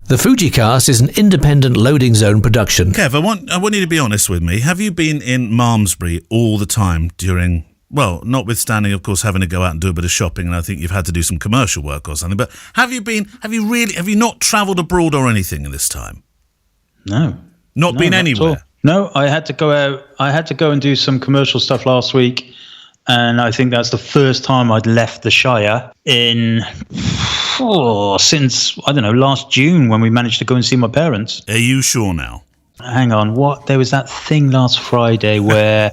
The Fujicast is an independent loading zone production. Kev, I want you to be honest with me. Have you been in Malmesbury all the time during, well, notwithstanding, of course, having to go out and do a bit of shopping, and I think you've had to do some commercial work or something, but have you not travelled abroad or anything in this time? No. Not been anywhere? No, I had to go out. I had to go and do some commercial stuff last week, and I think that's the first time I'd left the Shire since, I don't know, last June when we managed to go and see my parents. Are you sure now? Hang on, what? There was that thing last Friday where...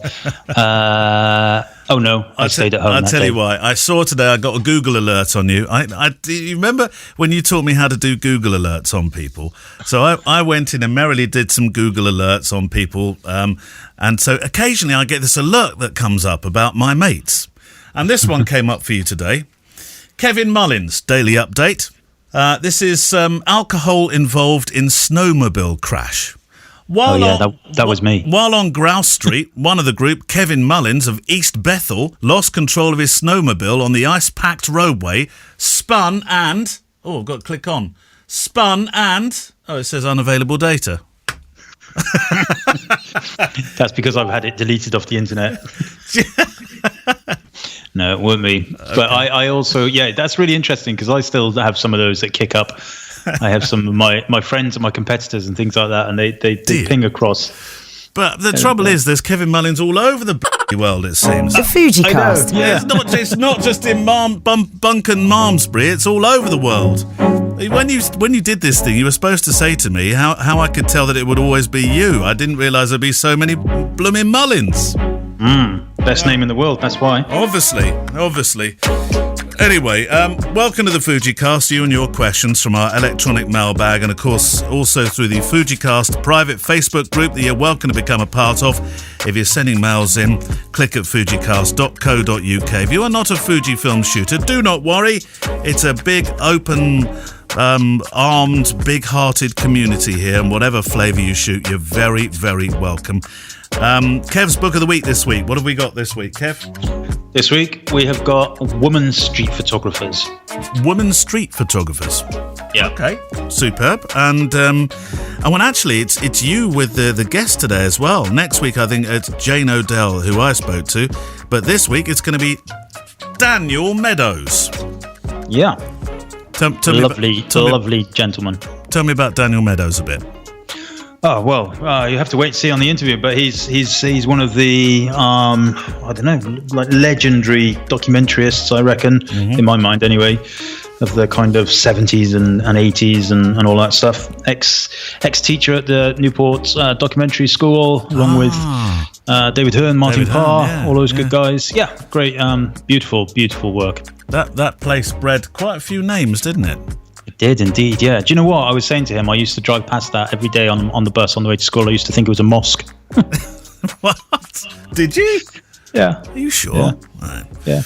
oh, no, I stayed at home. I'll tell you why. I saw today, I got a Google alert on you. Do you remember when you taught me how to do Google alerts on people? So I went in and merrily did some Google alerts on people. And so occasionally I get this alert that comes up about my mates. And this one came up for you today. Kevin Mullins, daily update. This is alcohol involved in snowmobile crash. That was me. While on Grouse Street, one of the group, Kevin Mullins of East Bethel, lost control of his snowmobile on the ice-packed roadway, spun and... Oh, I've got to click on. Spun and... Oh, it says unavailable data. That's because I've had it deleted off the internet. No, it weren't me. Okay. But I also, that's really interesting because I still have some of those that kick up. I have some of my friends and my competitors and things like that, and they ping across. But the trouble is, there's Kevin Mullins all over the world, it seems. The Fujicast. Yeah. It's not just in Bunken Malmesbury, it's all over the world. When you did this thing, you were supposed to say to me how I could tell that it would always be you. I didn't realise there'd be so many blooming Mullins. Best name in the world, that's why. Obviously. Anyway, welcome to the Fujicast, you and your questions from our electronic mailbag, and of course also through the Fujicast private Facebook group that you're welcome to become a part of. If you're sending mails in, click at fujicast.co.uk. If you are not a Fujifilm shooter, do not worry. It's a big, open, armed, big-hearted community here, and whatever flavour you shoot, you're very, very welcome. Kev's Book of the Week this week. What have we got this week, Kev? This week we have got women street photographers. Women street photographers. Yeah. Okay. Superb. And well, actually, it's you with the guest today as well. Next week, I think it's Jane Odell, who I spoke to, but this week it's going to be Daniel Meadows. Yeah. Lovely gentleman. Tell me about Daniel Meadows a bit. Oh, well, you have to wait to see on the interview, but he's one of the, I don't know, like legendary documentarists, I reckon, in my mind anyway, of the kind of 70s and 80s and all that stuff. Ex-teacher at the Newport Documentary School, along with David Hearn, Martin Parr, all those good guys. Yeah, great, beautiful work. That place bred quite a few names, didn't it? It did indeed, yeah. Do you know what I was saying to him? I used to drive past that every day on the bus on the way to school. I used to think it was a mosque. What? Did you? Yeah. Are you sure? Yeah. Right. Yeah.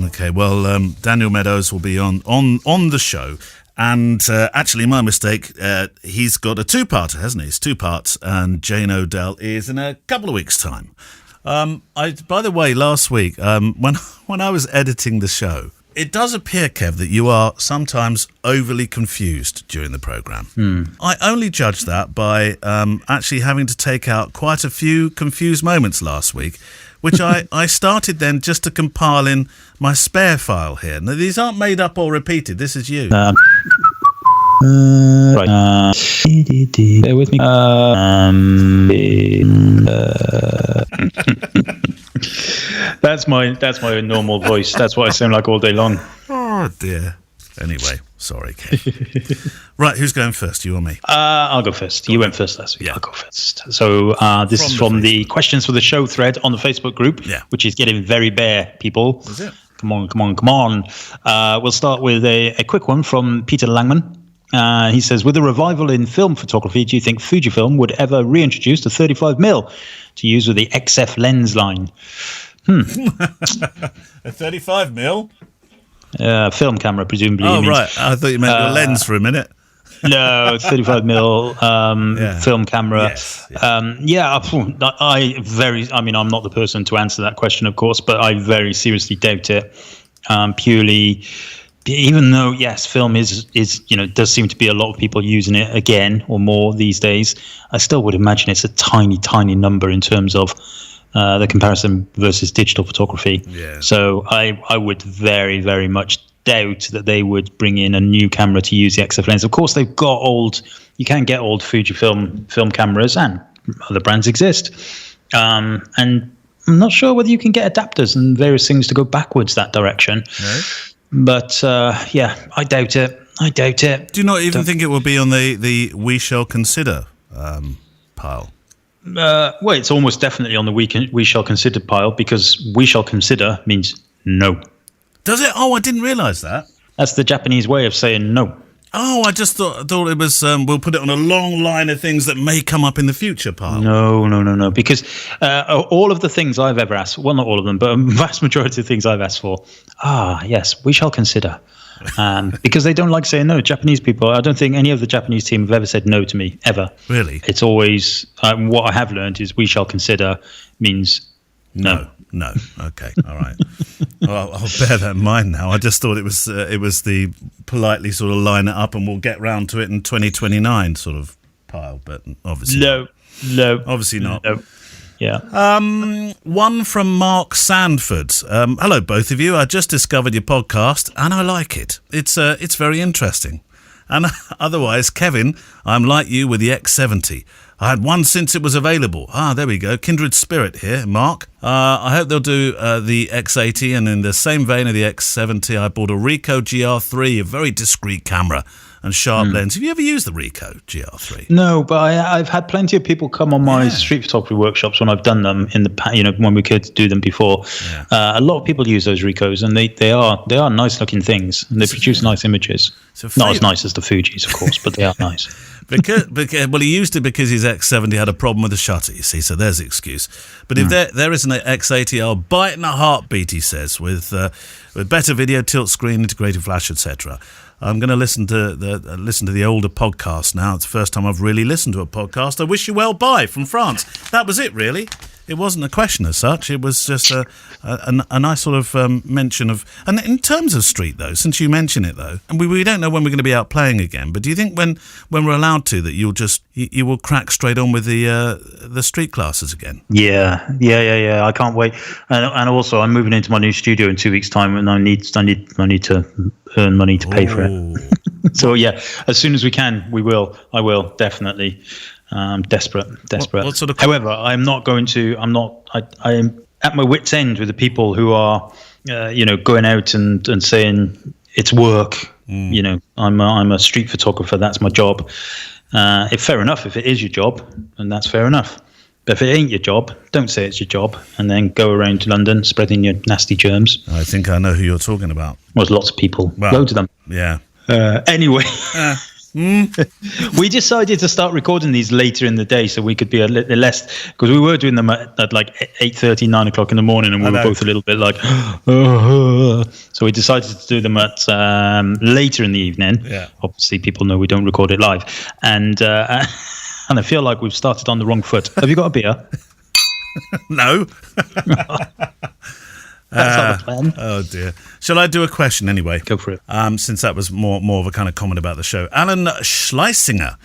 Okay, well, Daniel Meadows will be on the show. And actually, my mistake, he's got a two-parter, hasn't he? It's two parts, and Jane Odell is in a couple of weeks' time. By the way, last week, when I was editing the show, it does appear, Kev, that you are sometimes overly confused during the programme. I only judged that by actually having to take out quite a few confused moments last week, which I started then just to compile in my spare file here. Now, these aren't made up or repeated. This is you. Right. Bear with me. That's my normal voice. That's what I sound like all day long. Oh dear. Anyway, sorry, Kev. Right, who's going first? You or me? I'll go first. You went first last week. Yeah. I'll go first. So this is from the questions for the show thread on the Facebook group, which is getting very bare, people. Is it? Come on. We'll start with a quick one from Peter Langman. He says, with a revival in film photography, do you think Fujifilm would ever reintroduce the 35mm to use with the XF lens line? A 35mm? Film camera, presumably. Oh, right. I thought you meant the lens for a minute. No, 35mm film camera. Yes. I'm not the person to answer that question, of course, but I very seriously doubt it. Purely even though, yes, film is does seem to be a lot of people using it again or more these days, I still would imagine it's a tiny number in terms of the comparison versus digital photography. Yeah. So I would very, very much doubt that they would bring in a new camera to use the XF lens. Of course, they've got you can get old Fujifilm film cameras, and other brands exist. And I'm not sure whether you can get adapters and various things to go backwards that direction. No. But I doubt it. Do you not even think it will be on the we shall consider pile? Well, it's almost definitely on the we shall consider pile, because we shall consider means no. Does it? Oh, I didn't realise that. That's the Japanese way of saying no. Oh, I just thought it was, we'll put it on a long line of things that may come up in the future pile. No. Because all of the things I've ever asked, well, not all of them, but a vast majority of things I've asked for, yes, we shall consider. Because they don't like saying no. Japanese people, I don't think any of the Japanese team have ever said no to me, ever. Really? It's always, what I have learned is we shall consider means no. No. Okay. All right. Well, I'll bear that in mind now. I just thought it was the politely sort of line it up and we'll get round to it in 2029 sort of pile, but obviously no. Obviously not. No. Yeah. One from Mark Sandford. Hello, both of you. I just discovered your podcast and I like it. It's very interesting. And otherwise, Kevin, I'm like you with the X70. I had one since it was available. There we go. Kindred spirit here, Mark. I hope they'll do the X80, and in the same vein of the X70, I bought a Ricoh GR3, a very discreet camera and sharp lens. Have you ever used the Ricoh GR3? No, but I've had plenty of people come on my street photography workshops when I've done them in the when we could do them before. Yeah. A lot of people use those Ricohs, and they are nice looking things, and they produce nice images. Not as nice as the Fujis, of course, but they are nice. because he used it because his X70 had a problem with the shutter, you see, so there's the excuse. But if there is an X80, I'll buy it in a heartbeat, he says, with better video, tilt screen, integrated flash, etc. I'm going to listen to the older podcast now. It's the first time I've really listened to a podcast. I wish you well, bye, from France. That was it, really. It wasn't a question as such. It was just a nice sort of mention of... And in terms of street, though, since you mention it, though, and we don't know when we're going to be out playing again, but do you think when we're allowed to, that you will crack straight on with the street classes again? Yeah. I can't wait. And also, I'm moving into my new studio in 2 weeks' time, and I need to earn money to pay for it. So, as soon as we can, I will, definitely. Desperate. What sort of... However, I am at my wit's end with the people who are, going out and saying it's work. I'm a street photographer. That's my job. Fair enough. If it is your job, then that's fair enough. But if it ain't your job, don't say it's your job, and then go around to London spreading your nasty germs. I think I know who you're talking about. There's lots of people. Loads of them. Yeah. Anyway. We decided to start recording these later in the day so we could be a little less, because we were doing them at like 8:30, 9 o'clock in the morning, and we were both a little bit like so we decided to do them at later in the evening. Obviously people know we don't record it live, and I feel like we've started on the wrong foot. Have you got a beer? No. That's not the plan. Oh dear. Shall I do a question anyway? Go for it. Since that was more of a kind of comment about the show. Alan Schleisinger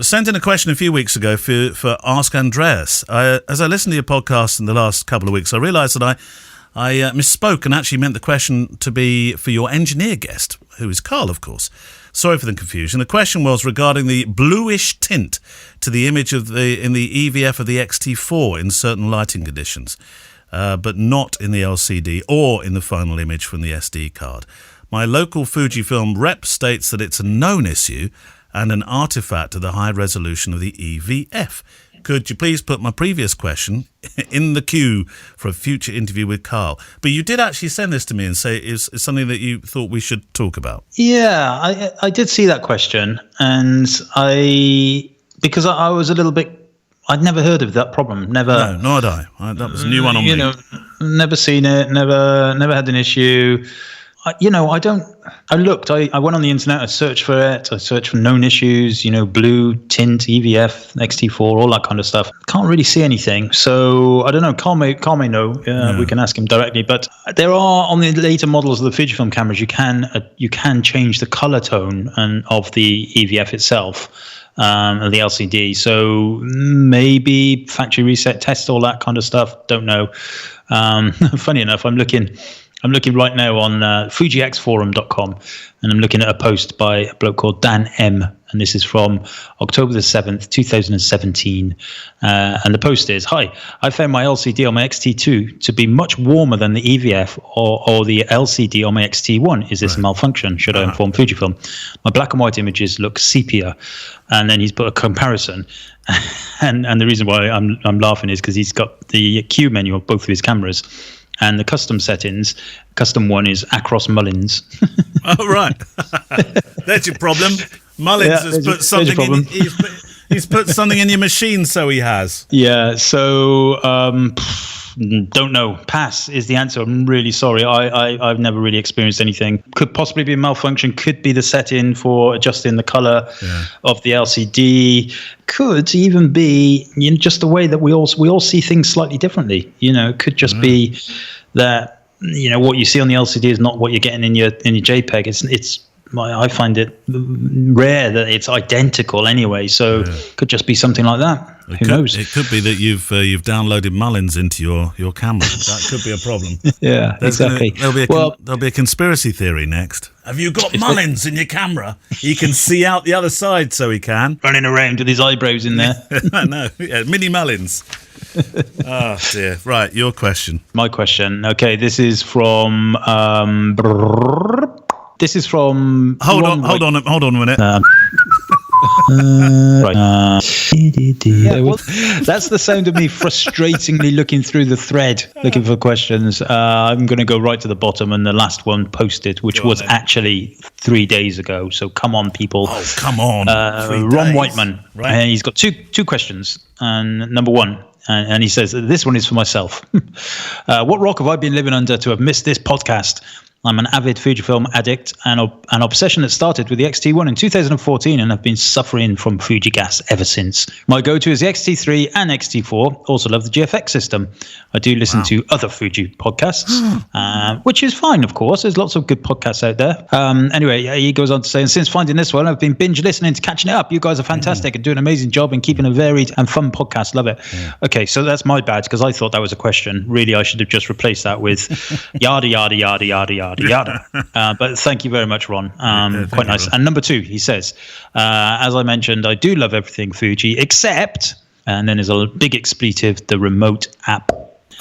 sent in a question a few weeks ago for Ask Andreas. As I listened to your podcast in the last couple of weeks, I realised that I misspoke and actually meant the question to be for your engineer guest, who is Carl, of course. Sorry for the confusion. The question was regarding the bluish tint to the image in the EVF of the XT4 in certain lighting conditions. But not in the LCD or in the final image from the SD card. My local Fujifilm rep states that it's a known issue and an artifact of the high resolution of the EVF. Could you please put my previous question in the queue for a future interview with Carl? But you did actually send this to me and say it's something that you thought we should talk about. Yeah, I did see that question, and because I was a little bit... I'd never heard of that problem. Never. No, nor had I. That was a new one on me. Never seen it. Never had an issue. I don't. I looked. I went on the internet. I searched for it. I searched for known issues. Blue, tint, EVF, XT4, all that kind of stuff. Can't really see anything. So I don't know. Carl may know. We can ask him directly. But there are, on the later models of the Fujifilm cameras, you can change the color tone of the EVF itself. The LCD, so maybe factory reset test, all that kind of stuff. Don't know. Funny enough, I'm looking right now on FujiXforum.com, and I'm looking at a post by a bloke called Dan M, and this is from October the 7th, 2017. And the post is, "Hi, I found my LCD on my XT2 to be much warmer than the EVF or the LCD on my XT1. Is this a malfunction? Should I inform Fujifilm? My black and white images look sepia." And then he's put a comparison. and the reason why I'm laughing is because he's got the Q menu of both of his cameras. And the custom settings, custom one is Acros Mullins. Oh, right. There's your problem. Mullins has put something in. He's put something in your machine, so he has. Yeah. So don't know. Pass is the answer. I'm really sorry. I've never really experienced anything. Could possibly be a malfunction. Could be the setting for adjusting the color of the LCD. Could even be just the way that we all see things slightly differently. It could just be that what you see on the LCD is not what you're getting in your JPEG. It's I find it rare that it's identical anyway. So could just be something like that. Who knows? It could be that you've downloaded Mullins into your camera. That could be a problem. Yeah, exactly. There'll be a conspiracy theory next. Have you got Mullins in your camera? He can see out the other side, so he can. Running around with his eyebrows in there. No, mini Mullins. Oh, dear. Right, your question. My question. Okay, this is from... Hold on a minute. That's the sound of me frustratingly looking through the thread, looking for questions. I'm going to go right to the bottom, and the last one posted, which was actually 3 days ago. So come on, people. Oh, come on. Ron Whiteman. Right. He's got two questions. And number one, and he says, this one is for myself. What rock have I been living under to have missed this podcast? I'm an avid Fujifilm addict, and an obsession that started with the XT1 in 2014, and I've been suffering from Fuji gas ever since. My go-to is the XT3 and XT4. Also love the GFX system. I do listen to other Fuji podcasts, which is fine, of course. There's lots of good podcasts out there. Anyway, he goes on to say, and since finding this one, I've been binge listening to catching it up. You guys are fantastic and doing an amazing job in keeping a varied and fun podcast. Love it. Okay, so that's my bad, because I thought that was a question. Really, I should have just replaced that with yada, yada, yada, yada, yada. But thank you very much, Ron. Quite nice. And number two, he says, as I mentioned, I do love everything Fuji except, and then there's a big expletive, the remote app.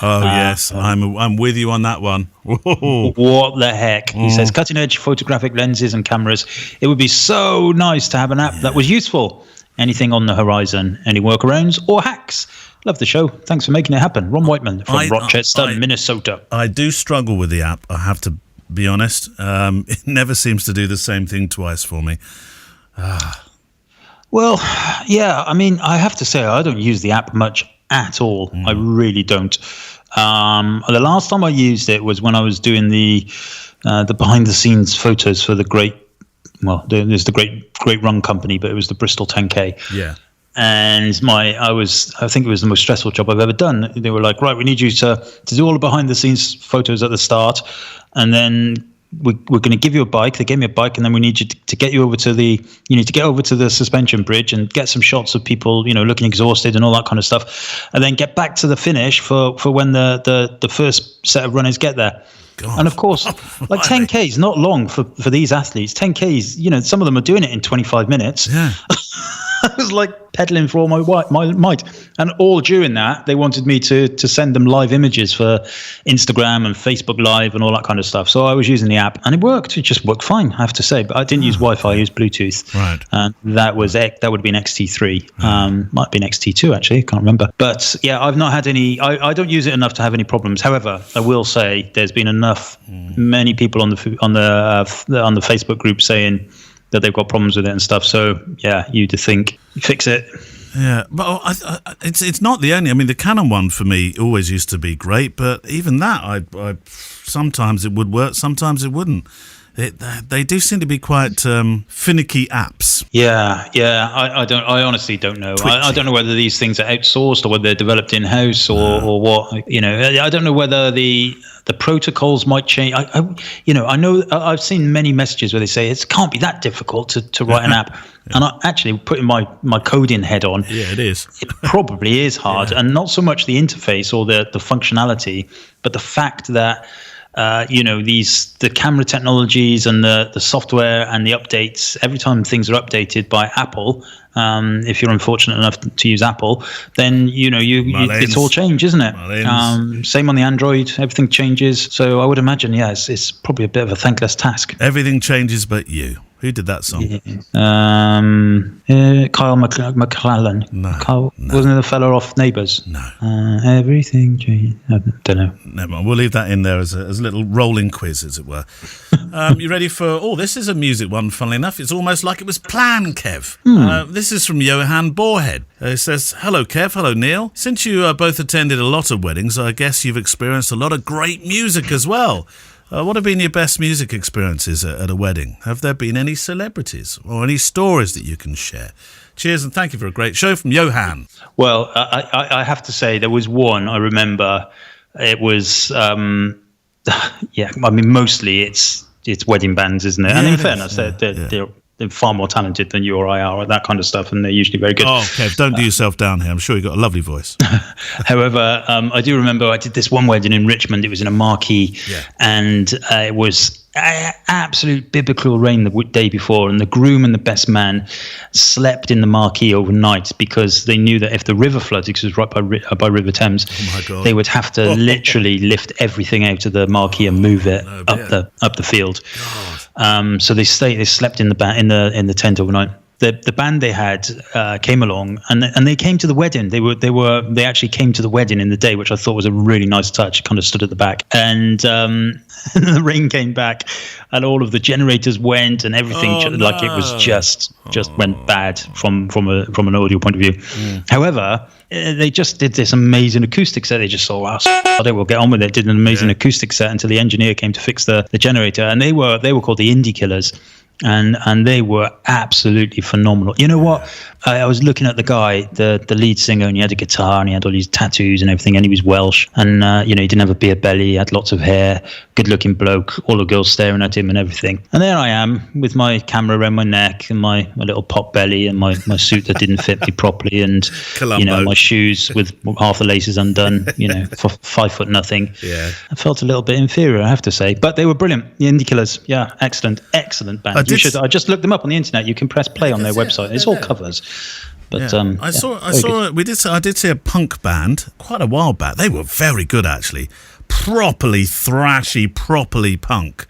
Oh yes, I'm with you on that one. Whoa. What the heck? He says, cutting edge photographic lenses and cameras. It would be so nice to have an app that was useful. Anything on the horizon? Any workarounds or hacks? Love the show. Thanks for making it happen. Ron Whiteman from Rochester, Minnesota. I do struggle with the app, I have to be honest. It never seems to do the same thing twice for me. Well, yeah, I mean, I have to say I don't use the app much at all. I really don't. The last time I used it was when I was doing the behind the scenes photos for the there's the great run company, but it was the Bristol 10K. Yeah. And I think it was the most stressful job I've ever done. They were like, right, we need you to do all the behind the scenes photos at the start, and then we're going to give you a bike. They gave me a bike, and then we need you to get you over to the suspension bridge and get some shots of people, looking exhausted and all that kind of stuff, and then get back to the finish for when the first set of runners get there. God. And of course, like 10K is not long for these athletes. 10Ks, some of them are doing it in 25 minutes. Yeah. I was like pedaling for all my might. And all during that, they wanted me to send them live images for Instagram and Facebook Live and all that kind of stuff. So I was using the app, and it worked. It just worked fine, I have to say. But I didn't use Wi-Fi, I used Bluetooth. Right. And that would have been XT3. Might have been XT2, actually. I can't remember. But yeah, I've not had any... I don't use it enough to have any problems. However, I will say there's been many people on the Facebook group saying that they've got problems with it and stuff. So yeah, you'd think, fix it. Yeah, but it's not the only. I mean, the Canon one for me always used to be great, but even that, I sometimes it would work, sometimes it wouldn't. they do seem to be quite finicky apps. Yeah. I honestly don't know. I don't know whether these things are outsourced or whether they're developed in house or what. You know, I don't know whether the protocols might change. I know I've seen many messages where they say it can't be that difficult to write an app. Yeah. And I actually putting my coding head on. Yeah, it is. It probably is hard, and not so much the interface or the functionality, but the fact that the camera technologies and the software and the updates. Every time things are updated by Apple, if you're unfortunate enough to use Apple, then it's all change, isn't it? Same on the Android, everything changes. So I would imagine, it's probably a bit of a thankless task. Everything changes but you. Who did that song? Kyle MacLachlan. No. Wasn't it the fella off Neighbours? No. Everything changed. I don't know. Never mind. We'll leave that in there as a little rolling quiz, as it were. You ready for... Oh, this is a music one, funnily enough. It's almost like it was planned, Kev. This is from Johan Borhead. It says, "Hello, Kev. Hello, Neil. Since you both attended a lot of weddings, I guess you've experienced a lot of great music as well. What have been your best music experiences at a wedding? Have there been any celebrities or any stories that you can share? Cheers and thank you for a great show," from Johan. Well, I have to say there was one I remember. It was, mostly it's wedding bands, isn't it? Yeah, and in fairness, they're far more talented than you or I are at that kind of stuff, and they're usually very good. Oh, Kev, don't do yourself down here. I'm sure you've got a lovely voice. However, I do remember I did this one wedding in Richmond. It was in a marquee, and it was absolute biblical rain the day before, and the groom and the best man slept in the marquee overnight because they knew that if the river flooded, because it was right by River Thames, they would have to literally lift everything out of the marquee and move it up the field. So they slept in the tent overnight. The band they had came along and they came to the wedding. They actually came to the wedding in the day, which I thought was a really nice touch. Kind of stood at the back, and the rain came back, and all of the generators went, and everything it was just went bad from an audio point of view. However, they just did this amazing acoustic set. They just saw we'll get on with it. Did an amazing acoustic set until the engineer came to fix the generator, and they were called the Indie Killers. And they were absolutely phenomenal. You know what? I was looking at the guy, the lead singer, and he had a guitar and he had all these tattoos and everything, and he was Welsh. And, he didn't have a beer belly, he had lots of hair, good-looking bloke, all the girls staring at him and everything. And there I am with my camera around my neck and my little pot belly and my suit that didn't fit me properly, and, Columbo. My shoes with half the laces undone, for 5 foot nothing. Yeah. I felt a little bit inferior, I have to say. But they were brilliant. The Indie Killers, excellent band. I just looked them up on the internet. You can press play on their website. It's all covers. But I did see a punk band quite a while back. They were very good, actually. Properly thrashy, properly punk.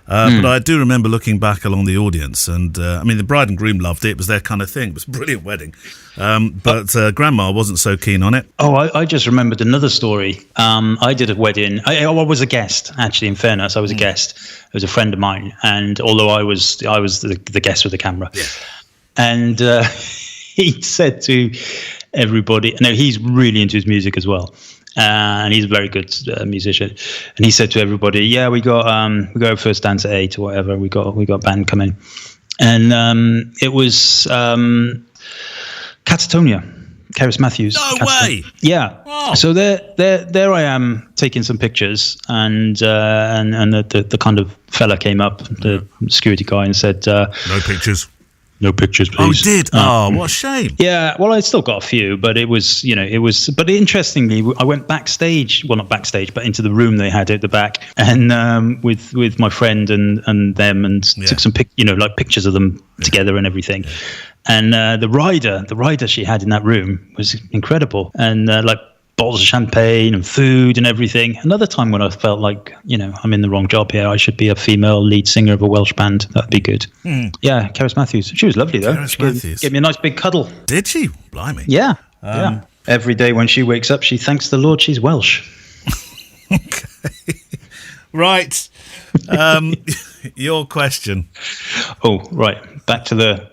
But I do remember looking back along the audience, and the bride and groom loved it. It was their kind of thing. It was a brilliant wedding. But Grandma wasn't so keen on it. Oh, I just remembered another story. I did a wedding. I was a guest, actually, in fairness. I was a guest. It was a friend of mine. And although I was the guest with the camera. Yeah. And he said to everybody, no, he's really into his music as well. And he's a very good musician. And he said to everybody, "Yeah, we got first dance at 8 or whatever. We got band coming." And it was Catatonia, Keris Matthews. No way. Yeah. Oh. So there I am taking some pictures, and the kind of fella came up, the security guy, and said, "No pictures." No pictures, please. Oh, he did? What a shame. Yeah, well, I still got a few, but it was. But interestingly, I went backstage. Well, not backstage, but into the room they had at the back, and with my friend and them, and took some pictures of them together and everything. Yeah. And the rider she had in that room was incredible, and bottles of champagne and food and everything. Another time when I felt like, I'm in the wrong job here. I should be a female lead singer of a Welsh band. That'd be good. Yeah, Keris Matthews. She was lovely, though. Gave me a nice big cuddle. Did she? Blimey. Yeah. Yeah. Every day when she wakes up, she thanks the Lord she's Welsh. Okay. Right. Your question. Oh, right. Back to the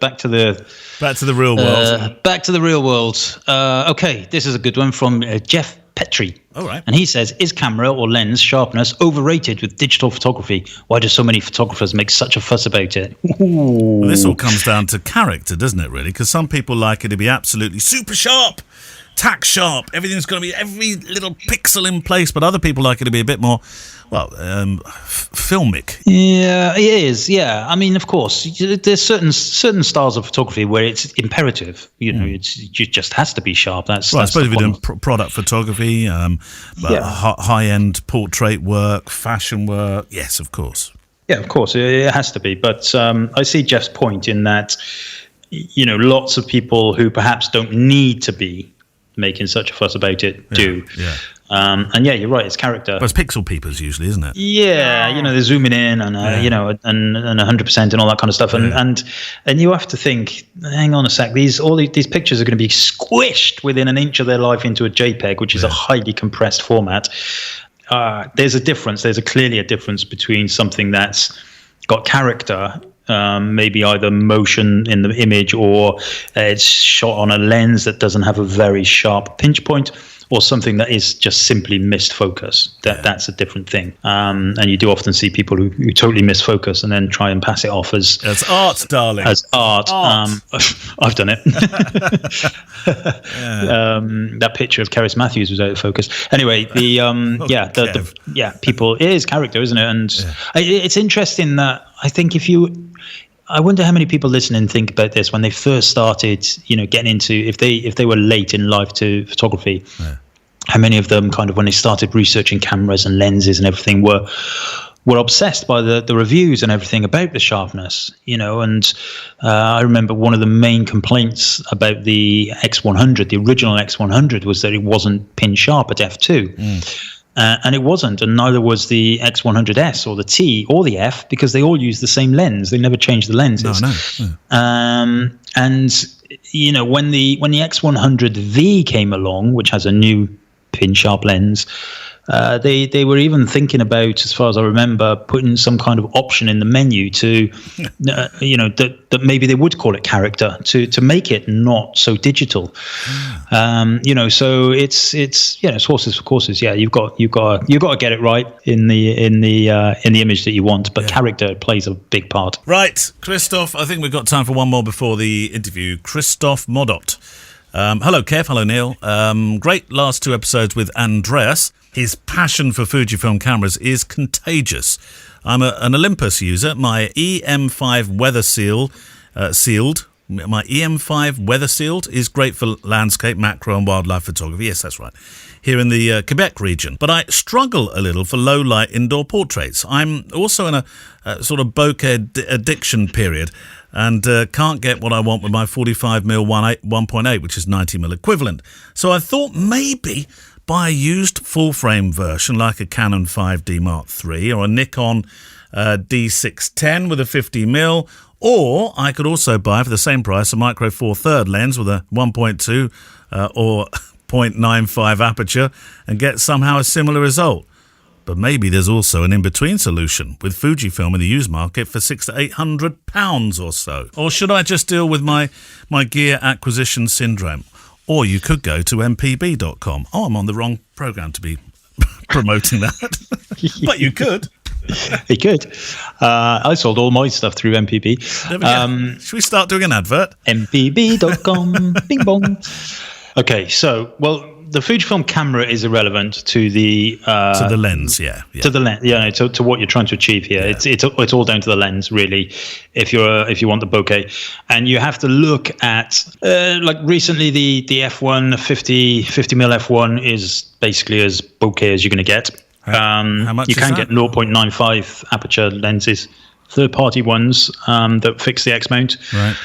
real world. Back to the real world. Okay, this is a good one from Jeff Petrie. All right. And he says, is camera or lens sharpness overrated with digital photography? Why do so many photographers make such a fuss about it? Well, this all comes down to character, doesn't it, really? Because some people like it to be absolutely super sharp, tack sharp. Everything's going to be every little pixel in place. But other people like it to be a bit more, filmic. Yeah, it is. Yeah, I mean, of course, there's certain styles of photography where it's imperative. You know, it just has to be sharp. That's I suppose if you're doing product photography, high-end portrait work, fashion work, yes, of course. Yeah, of course, it has to be. But I see Jeff's point in that, you know, lots of people who perhaps don't need to be making such a fuss about it do. Yeah. And yeah, you're right. It's character. But it's pixel peepers usually, isn't it? Yeah, you know, they're zooming in and you know, and 100% and all that kind of stuff. And you have to think, hang on a sec. These pictures are going to be squished within an inch of their life into a JPEG, which is a highly compressed format. There's a difference. There's clearly a difference between something that's got character. Maybe either motion in the image or it's shot on a lens that doesn't have a very sharp pinch point, or something that is just simply missed focus. That's a different thing. And you do often see people who totally miss focus and then try and pass it off as art, darling. As art. I've done it. That picture of Keris Matthews was out of focus. Anyway, people. It is character, isn't it? And it's interesting that I think I wonder how many people listening think about this when they first started, you know, getting into, if they were late in life to photography, how many of them kind of, when they started researching cameras and lenses and everything, were obsessed by the reviews and everything about the sharpness, you know. And I remember one of the main complaints about the X100, the original X100, was that it wasn't pin sharp at f2. And it wasn't, and neither was the X100S or the T or the F, because they all use the same lens. They never changed the lenses. And you know, when the X100V came along, which has a new pin sharp lens, they were even thinking about, as far as I remember, putting some kind of option in the menu to, you know, that maybe they would call it character to make it not so digital. You know, so it's horses for courses. Yeah, you've got to get it right in the image that you want, but character plays a big part. Right, Christoph. I think we've got time for one more before the interview. Christoph Modot. Hello, Kev. Hello, Neil. Great last two episodes with Andreas. His passion for Fujifilm cameras is contagious. I'm an Olympus user. My EM5 weather sealed is great for landscape, macro and wildlife photography. Yes, that's right. Here in the Quebec region. But I struggle a little for low light indoor portraits. I'm also in a sort of bokeh addiction period and can't get what I want with my 45mm 1.8, which is 90mm equivalent. So I thought maybe buy a used full-frame version like a Canon 5D Mark III or a Nikon D610 with a 50mm, or I could also buy for the same price a Micro Four Third lens with a 1.2 or 0.95 aperture and get somehow a similar result. But maybe there's also an in-between solution with Fujifilm in the used market for £600 to £800 or so. Or should I just deal with my gear acquisition syndrome? Or you could go to mpb.com. Oh, I'm on the wrong program to be promoting that. But you could. You could. I sold all my stuff through MPB. Should we start doing an advert? mpb.com. Bing bong. Okay, so, well, the Fujifilm camera is irrelevant to the lens, to the lens, to what you're trying to achieve here. Yeah. It's all down to the lens, really. If you want the bokeh, and you have to look at like recently the F1 50mm F1 is basically as bokeh as you're going to get. How much you can get 0.95 aperture lenses, third-party ones that fix the X mount. Right.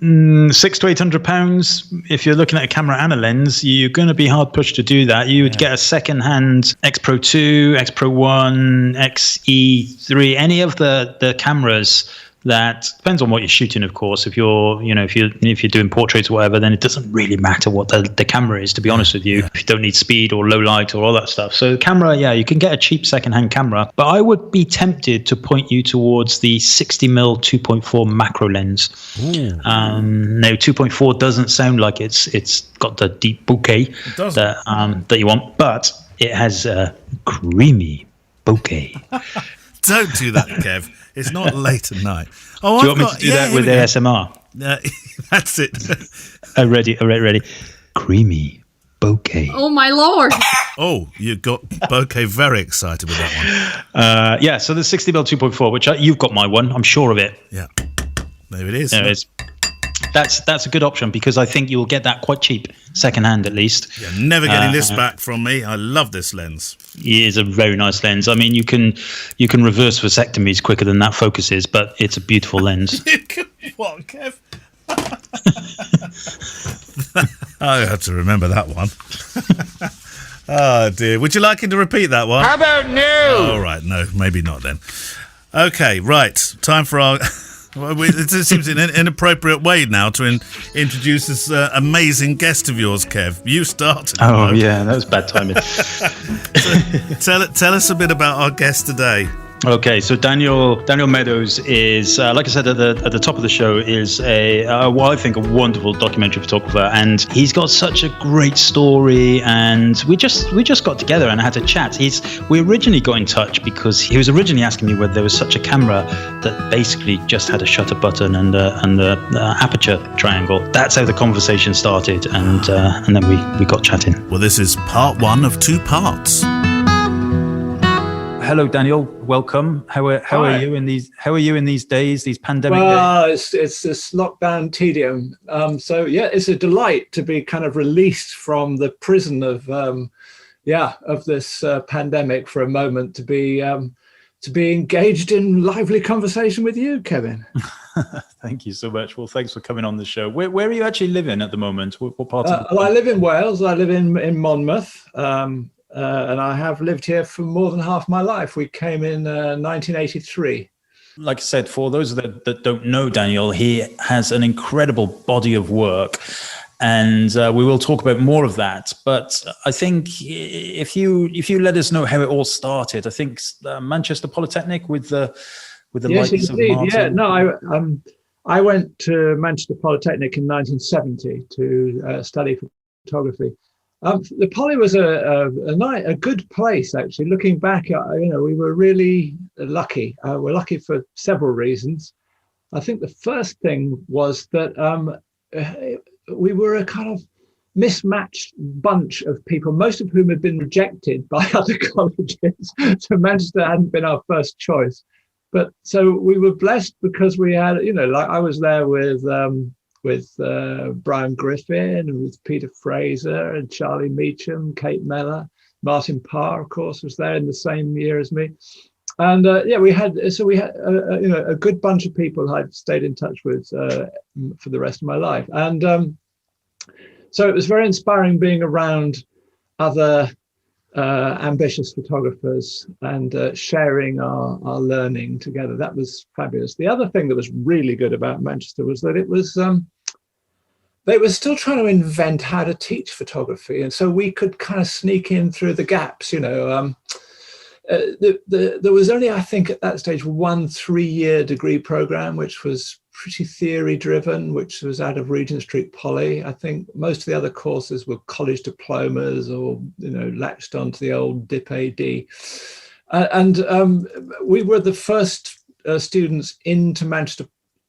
£600 to £800. If you're looking at a camera and a lens, you're going to be hard pushed to do that. You would get a second-hand X Pro 2, X Pro 1, XE3, any of the cameras that depends on what you're shooting, of course. If you're doing portraits or whatever, then it doesn't really matter what the camera is, to be honest with you. If you don't need speed or low light or all that stuff. So the camera, yeah, you can get a cheap secondhand camera, but I would be tempted to point you towards the 60mm 2.4 macro lens. No, 2.4 doesn't sound like it's got the deep bokeh that you want, but it has a creamy bokeh. Don't do that, Kev. It's not late at night. Oh, do you want me to do that with ASMR? That's it. Ready. Creamy bokeh. Oh, my Lord. Oh, you got bokeh very excited with that one. Yeah, so the 60mm 2.4, which you've got my one. I'm sure of it. Yeah. There it is. There it is. That's a good option because I think you'll get that quite cheap, secondhand at least. You're never getting this back from me. I love this lens. It is a very nice lens. I mean, you can reverse vasectomies quicker than that focus is, but it's a beautiful lens. What, Kev? I have to remember that one. Oh dear. Would you like him to repeat that one? How about no? All right, no, maybe not then. Okay, right. Time for our. Well, it seems an inappropriate way now to introduce this amazing guest of yours, Kev. You started. Oh, yeah, that was bad timing. So, tell us a bit about our guest today. Okay, so Daniel Meadows is, like I said at the top of the show, is what I think a wonderful documentary photographer, and he's got such a great story. And we just got together and had a chat. We originally got in touch because he was originally asking me whether there was such a camera that basically just had a shutter button and the aperture triangle. That's how the conversation started, and then we got chatting. Well, this is part one of two parts. Hello, Daniel. Welcome. How are you in these days, these pandemic days? Well, it's this lockdown tedium. So yeah, it's a delight to be kind of released from the prison of this pandemic for a moment, to be engaged in lively conversation with you, Kevin. Thank you so much. Well, thanks for coming on the show. Where are you actually living at the moment? What part of well, I live in Wales. I live in Monmouth. And I have lived here for more than half my life. We came in 1983. Like I said, for those that don't know Daniel, he has an incredible body of work, and we will talk about more of that. But I think if you let us know how it all started, I think Manchester Polytechnic with the yes, likes indeed. of Martin. Yeah, no, I went to Manchester Polytechnic in 1970 to study photography. The Poly was a good place, actually. Looking back, we were really lucky. We're lucky for several reasons. I think the first thing was that we were a kind of mismatched bunch of people, most of whom had been rejected by other colleges. So Manchester hadn't been our first choice. But so we were blessed because we had, like I was there with Brian Griffin and with Peter Fraser and Charlie Meacham, Kate Mellor, Martin Parr, of course, was there in the same year as me. And we had a good bunch of people I've stayed in touch with for the rest of my life. And so it was very inspiring being around other ambitious photographers and sharing our learning together. That was fabulous. The other thing that was really good about Manchester was that it was they were still trying to invent how to teach photography, and so we could kind of sneak in through the gaps. There was only, I think, at that stage, 1 3-year degree program, which was pretty theory driven, which was out of Regent Street Poly. I think most of the other courses were college diplomas or, latched onto the old Dip AD. And we were the first students into Manchester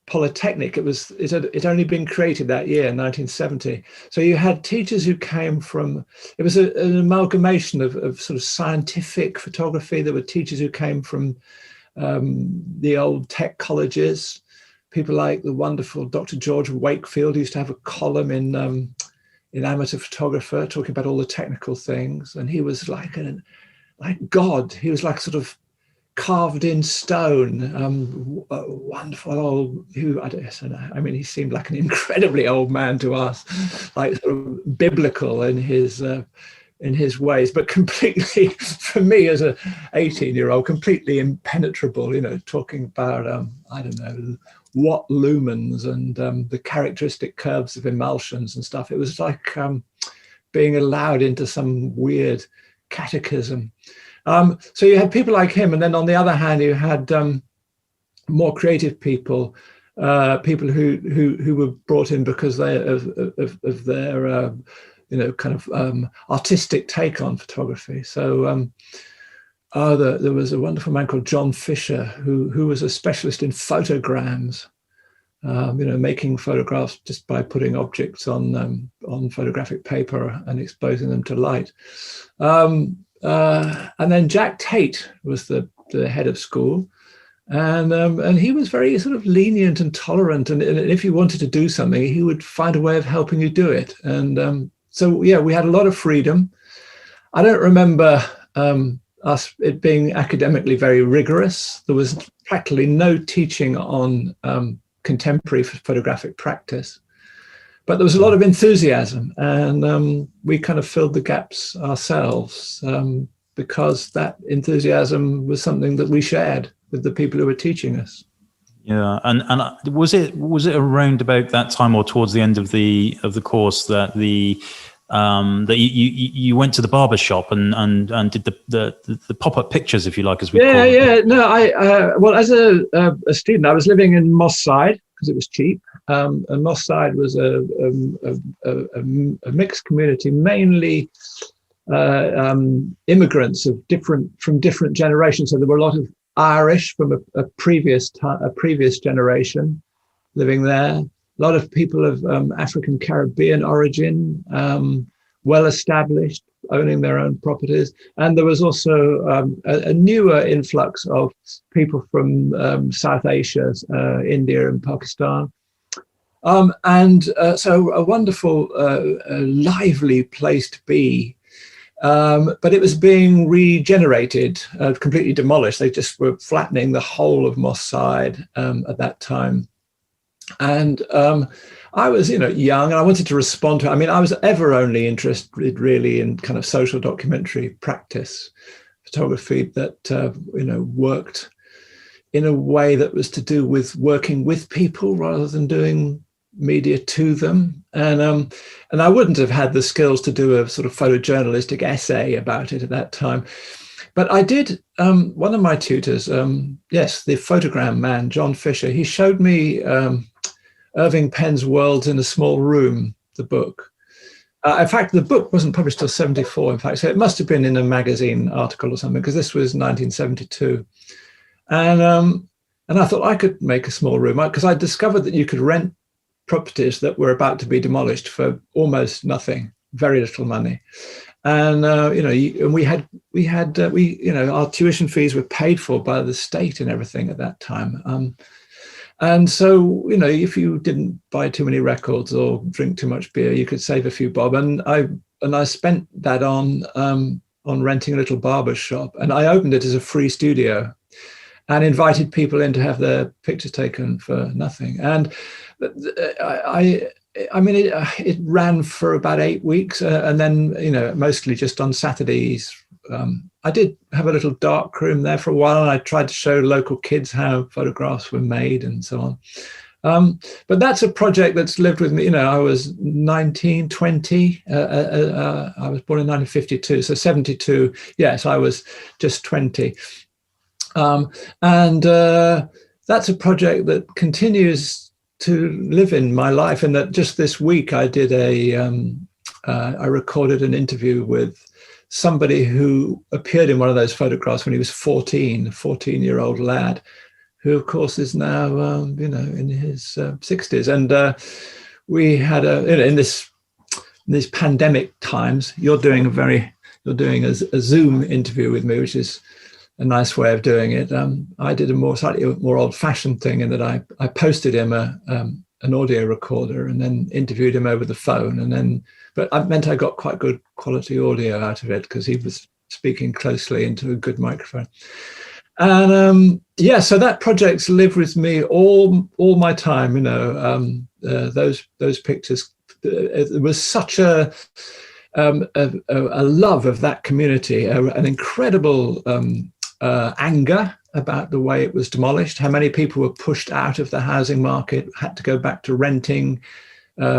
Polytechnic. It had only been created that year, 1970. So you had teachers who came from, it was an amalgamation of sort of scientific photography. There were teachers who came from the old tech colleges, people like the wonderful Dr. George Wakefield, who used to have a column in Amateur Photographer talking about all the technical things. And he was like God. He was like sort of carved in stone, wonderful old, I don't know. I mean, he seemed like an incredibly old man to us, like sort of biblical in his in his ways, but completely, for me as a 18-year-old, completely impenetrable, talking about, I don't know, watt lumens and the characteristic curves of emulsions and stuff. It was like being allowed into some weird catechism. So you had people like him, and then on the other hand, you had more creative people, people who were brought in because of their kind of artistic take on photography. So there was a wonderful man called John Fisher who was a specialist in photograms, making photographs just by putting objects on photographic paper and exposing them to light. And then Jack Tate was the head of school. And he was very sort of lenient and tolerant, and if you wanted to do something, he would find a way of helping you do it. And so yeah, we had a lot of freedom. I don't remember it being academically very rigorous. There was practically no teaching on contemporary photographic practice, but there was a lot of enthusiasm, and we kind of filled the gaps ourselves because that enthusiasm was something that we shared with the people who were teaching us. Yeah, and was it around about that time or towards the end of the course that that you went to the barber shop and did the pop-up pictures, if you like, as we call them? Yeah. No, well, as a student, I was living in Moss Side because it was cheap, and Moss Side was a mixed community, mainly immigrants from different generations. So there were a lot of Irish from a previous generation living there. A lot of people of African Caribbean origin, well established, owning their own properties, and there was also a newer influx of people from South Asia, India, and Pakistan. So a wonderful, lively place to be. But it was being regenerated, completely demolished. They just were flattening the whole of Moss Side at that time. And I was, young, and I wanted to respond to it. I mean, I was ever only interested really in kind of social documentary practice, photography that, worked in a way that was to do with working with people rather than doing media to them. And I wouldn't have had the skills to do a sort of photojournalistic essay about it at that time. But I did, one of my tutors, yes, the photogram man, John Fisher, he showed me Irving Penn's Worlds in a Small Room, the book. In fact, the book wasn't published till 1974, in fact, so it must have been in a magazine article or something, because this was 1972. And I thought I could make a small room, because I discovered that you could rent properties that were about to be demolished for almost nothing, very little money. And our tuition fees were paid for by the state and everything at that time. And so, if you didn't buy too many records or drink too much beer, you could save a few bob. And I spent that on renting a little barber shop, and I opened it as a free studio and invited people in to have their pictures taken for nothing. And it ran for about 8 weeks, and then, mostly just on Saturdays. I did have a little dark room there for a while, and I tried to show local kids how photographs were made and so on. But that's a project that's lived with me. I was 19, 20. I was born in 1952, so 72. Yes, I was just 20. And that's a project that continues to live in my life. And that just this week I did I recorded an interview with somebody who appeared in one of those photographs when he was 14, a 14-year-old lad, who of course is now, in his 60s. And we had in these pandemic times, you're doing a Zoom interview with me, which is a nice way of doing it. I did a slightly more old-fashioned thing in that I posted him an audio recorder and then interviewed him over the phone, but I meant I got quite good quality audio out of it because he was speaking closely into a good microphone. And so that project's lived with me all my time. Those pictures. It was such a a love of that community, an incredible anger about the way it was demolished, how many people were pushed out of the housing market, had to go back to renting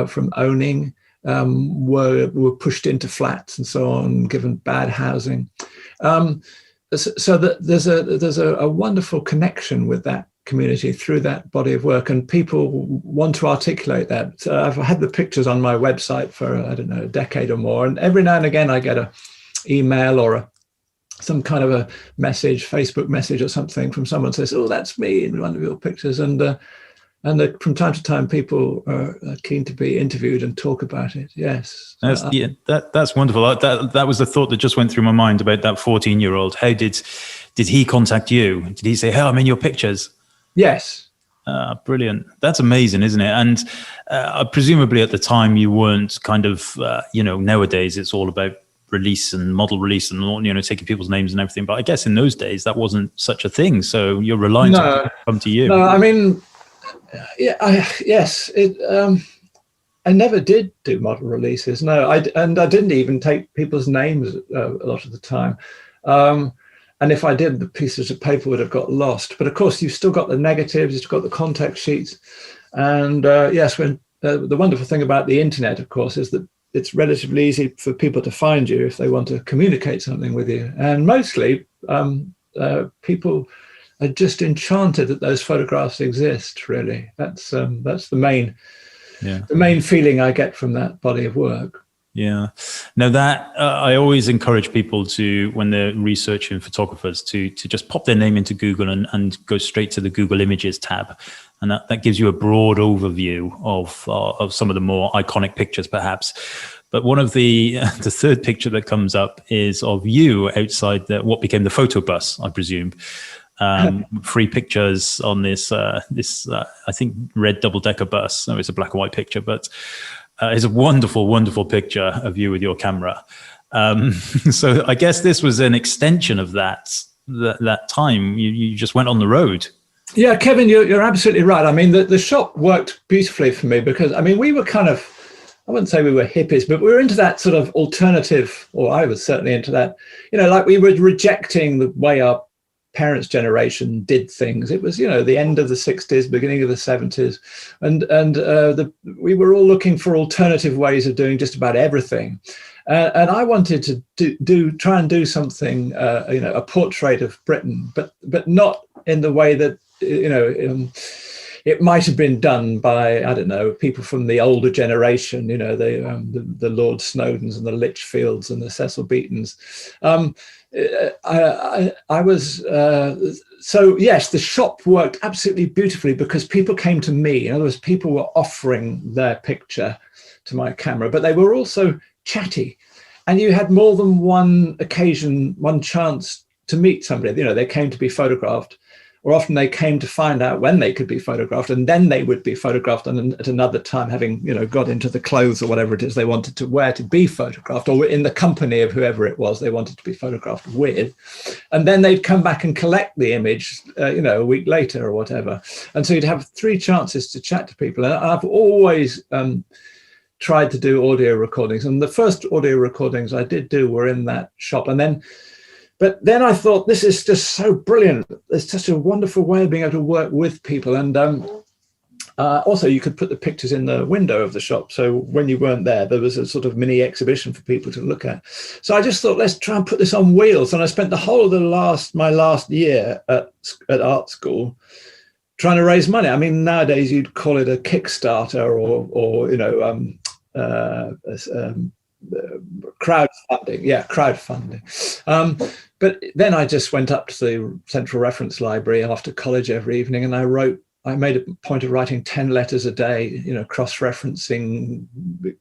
from owning, were pushed into flats and so on, given bad housing. So that there's a wonderful connection with that community through that body of work, and people want to articulate that. I've had the pictures on my website for, I don't know, a decade or more, and every now and again I get a email or some kind of a message, Facebook message or something from someone who says, "Oh, that's me in one of your pictures," and from time to time people are keen to be interviewed and talk about it. Yes, that's wonderful. That was the thought that just went through my mind about that 14-year-old. How did he contact you? Did he say, "Hey, I'm in your pictures"? Yes. Brilliant. That's amazing, isn't it? And presumably at the time you weren't kind of, nowadays it's all about release and model release and, taking people's names and everything. But I guess in those days that wasn't such a thing. So you're relying on people to come to you. No, I mean, yes. I never did do model releases. No, I didn't even take people's names a lot of the time. And if I did, the pieces of paper would have got lost. But of course, you've still got the negatives, you've got the contact sheets. And yes, when the wonderful thing about the internet, of course, is that it's relatively easy for people to find you if they want to communicate something with you. And mostly people are just enchanted that those photographs exist, really. That's the main feeling I get from that body of work. Yeah. Now that I always encourage people to, when they're researching photographers, to just pop their name into Google and go straight to the Google Images tab. And that gives you a broad overview of some of the more iconic pictures, perhaps. But one of the third picture that comes up is of you outside what became the photobus, I presume. 3 pictures on this I think red double-decker bus. No, it's a black and white picture, but it's a wonderful, wonderful picture of you with your camera. So I guess this was an extension of that time. You just went on the road. Yeah, Kevin, you're absolutely right. I mean, the shop worked beautifully for me because, I mean, we were kind of, I wouldn't say we were hippies, but we were into that sort of alternative, or I was certainly into that, like we were rejecting the way our parents' generation did things. It was, the end of the 60s, beginning of the 70s. And we were all looking for alternative ways of doing just about everything. And I wanted to try and do something, a portrait of Britain, but not in the way that, it might have been done by, I don't know, people from the older generation, the Lord Snowdens and the Litchfields and the Cecil Beatons. I was so yes, the shop worked absolutely beautifully because people came to me. In other words, people were offering their picture to my camera, but they were also chatty, and you had more than one occasion, one chance to meet somebody. They came to be photographed, or often they came to find out when they could be photographed, and then they would be photographed at another time, having got into the clothes or whatever it is they wanted to wear to be photographed, or in the company of whoever it was they wanted to be photographed with, and then they'd come back and collect the image a week later or whatever. And so you'd have 3 chances to chat to people. And I've always tried to do audio recordings, and the first audio recordings I did do were in that shop. But then I thought, this is just so brilliant. It's such a wonderful way of being able to work with people. And also, you could put the pictures in the window of the shop. So when you weren't there, there was a sort of mini exhibition for people to look at. So I just thought, let's try and put this on wheels. And I spent the whole of my last year at art school trying to raise money. I mean, nowadays you'd call it a Kickstarter or crowdfunding. But then I just went up to the Central Reference Library after college every evening, and I made a point of writing 10 letters a day, cross-referencing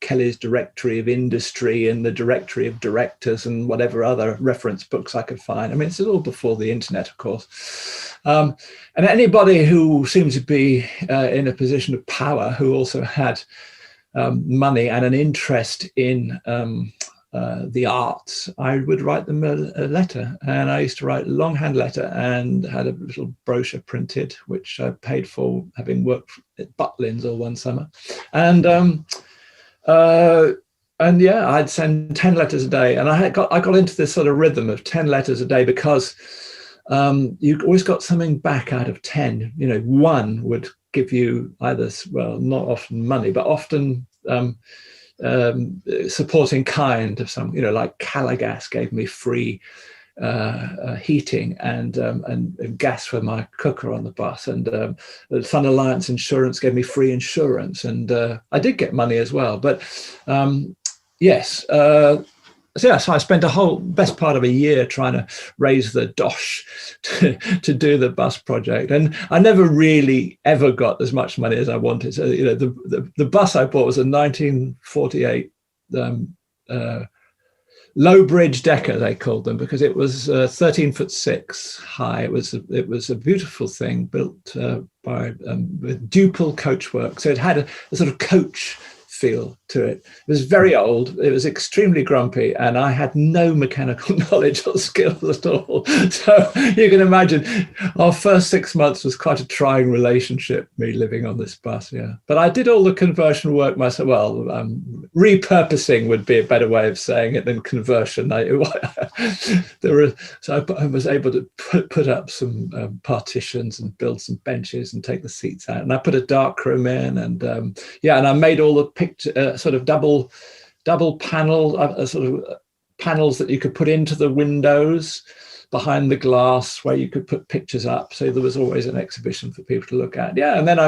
Kelly's Directory of Industry and the Directory of Directors and whatever other reference books I could find. I mean, it's all before the internet, of course. And anybody who seemed to be in a position of power, who also had money and an interest in the arts, I would write them a letter. And I used to write a longhand letter and had a little brochure printed, which I paid for, having worked at Butlins all one summer. And And yeah, I'd send 10 letters a day, and I got into this sort of rhythm of 10 letters a day because you always got something back out of 10. You know, one would give you either, well, not often money, but often supporting kind of some, you know, like Calagas gave me free heating and gas for my cooker on the bus, and the Fun Alliance Insurance gave me free insurance, and I did get money as well. But yes, so I spent a whole best part of a year trying to raise the dosh to do the bus project, and I never really ever got as much money as I wanted. So, you know, the bus I bought was a 1948 low bridge decker, they called them, because it was 13'6" high. It was a beautiful thing built by with duple coachwork, so it had a sort of coach feel to it. It was very old, it was extremely grumpy, and I had no mechanical knowledge or skills at all. So you can imagine our first 6 months was quite a trying relationship, me living on this bus. Yeah, but I did all the conversion work myself. Well, repurposing would be a better way of saying it than conversion. I was able to put up some partitions and build some benches and take the seats out, and I put a dark room in, and and I made all the sort of double panel sort of panels that you could put into the windows behind the glass where you could put pictures up, so there was always an exhibition for people to look at. Yeah, and then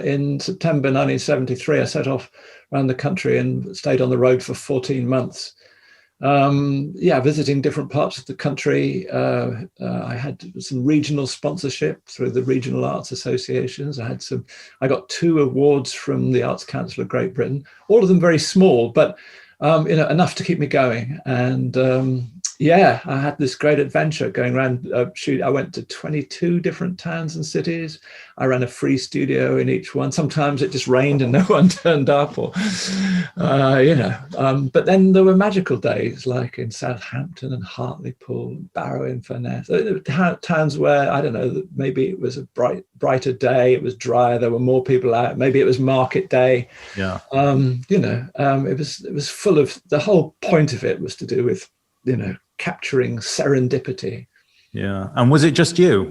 in September 1973 I set off around the country and stayed on the road for 14 months, visiting different parts of the country. I had some regional sponsorship through the regional arts associations. I got 2 awards from the Arts Council of Great Britain, all of them very small, but enough to keep me going. And I had this great adventure going around. I went to 22 different towns and cities. I ran a free studio in each one. Sometimes it just rained and no one turned up, or but then there were magical days, like in Southampton and Hartlepool, Barrow-in-Furness, towns where, I don't know, maybe it was a brighter day, it was drier, there were more people out, maybe it was market day. Yeah. It was full of, the whole point of it was to do with, capturing serendipity. Yeah. And was it just you?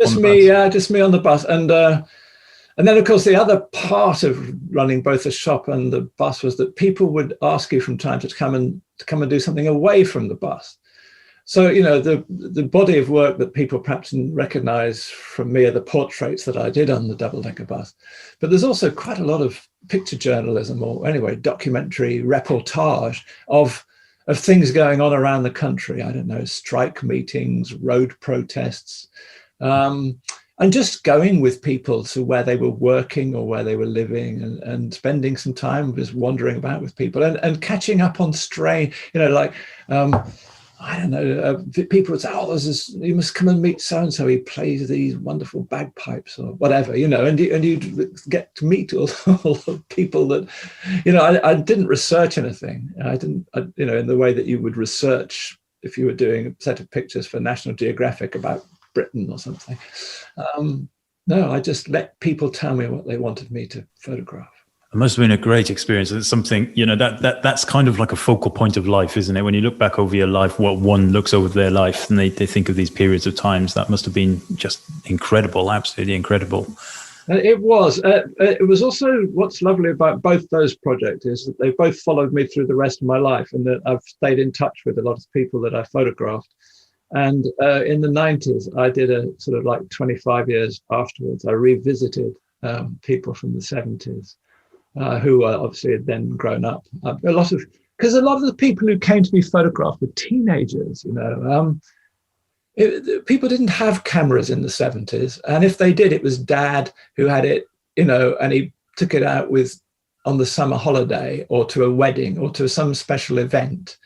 Just me, just me on the bus. And then, of course, the other part of running both the shop and the bus was that people would ask you from time to come and do something away from the bus. So, the body of work that people perhaps recognize from me are the portraits that I did on the double-decker bus. But there's also quite a lot of picture journalism, or anyway, documentary reportage of things going on around the country. I don't know, strike meetings, road protests, and just going with people to where they were working or where they were living, and spending some time just wandering about with people and catching up on I don't know, people would say, oh, you must come and meet so-and-so, he plays these wonderful bagpipes or whatever, and you get to meet all the people that, I didn't research anything. I didn't, in the way that you would research if you were doing a set of pictures for National Geographic about Britain or something. No, I just let people tell me what they wanted me to photograph. It must have been a great experience. It's something, that's kind of like a focal point of life, isn't it? When you look back over your life, what one looks over their life, and they think of these periods of times, that must have been just incredible, absolutely incredible. It was. It was also, what's lovely about both those projects is that they both followed me through the rest of my life, and that I've stayed in touch with a lot of people that I photographed. And in the 90s, I did a sort of like 25 years afterwards, I revisited people from the 70s. Who obviously had then grown up. Because a lot of the people who came to be photographed were teenagers, people didn't have cameras in the 70s. And if they did, it was dad who had it, and he took it out on the summer holiday or to a wedding or to some special event.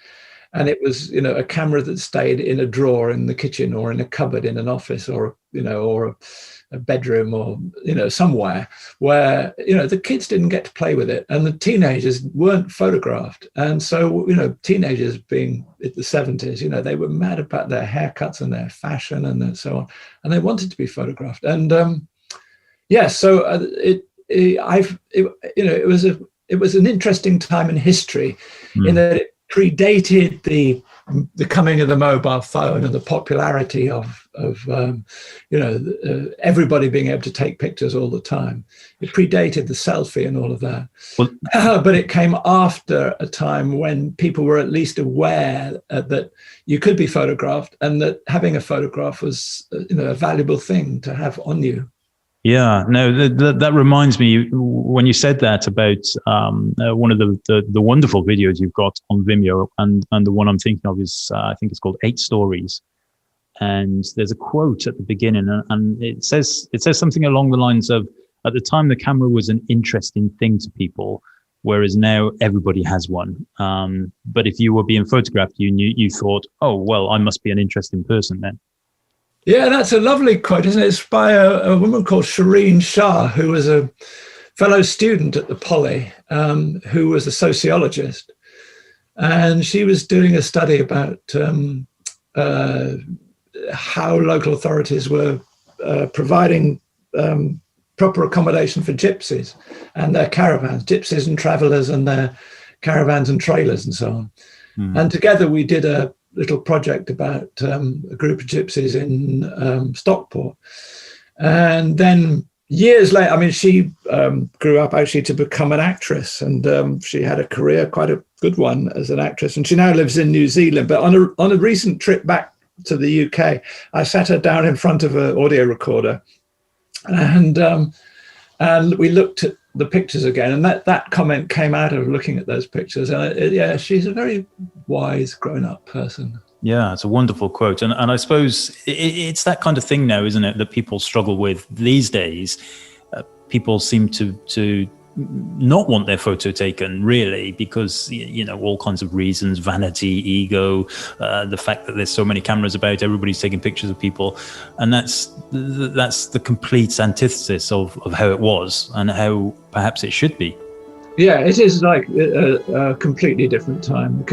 And it was, a camera that stayed in a drawer in the kitchen or in a cupboard in an office or a bedroom or, somewhere where, the kids didn't get to play with it and the teenagers weren't photographed. And so, teenagers being in the 70s, they were mad about their haircuts and their fashion and so on. And they wanted to be photographed. And it it was an interesting time in history in that it predated the coming of the mobile phone and the popularity of everybody being able to take pictures all the time. It predated the selfie and all of that. Well, but it came after a time when people were at least aware that you could be photographed and that having a photograph was a valuable thing to have on you. Yeah, no, that reminds me when you said that about one of the wonderful videos you've got on Vimeo, and the one I'm thinking of is I think it's called 8 Stories, and there's a quote at the beginning, and it says something along the lines of, at the time the camera was an interesting thing to people, whereas now everybody has one. But if you were being photographed, you thought, oh well, I must be an interesting person then. Yeah, that's a lovely quote, isn't it? It's by a woman called Shireen Shah, who was a fellow student at the Poly, who was a sociologist. And she was doing a study about how local authorities were providing proper accommodation for gypsies and their caravans, gypsies and travellers and their caravans and trailers and so on. And together we did a little project about a group of gypsies in Stockport. And then years later, I mean, she grew up actually to become an actress, and she had a career, quite a good one as an actress. And she now lives in New Zealand. But on a recent trip back to the UK, I sat her down in front of an audio recorder, and we looked at the pictures again, and that comment came out of looking at those pictures. And she's a very wise, grown-up person. Yeah, it's a wonderful quote, and I suppose it's that kind of thing now, isn't it, that people struggle with these days. People seem to not want their photo taken, really, because all kinds of reasons: vanity, ego, the fact that there's so many cameras about, everybody's taking pictures of people, and that's the complete antithesis of how it was and how perhaps it should be. Yeah, it is like a completely different time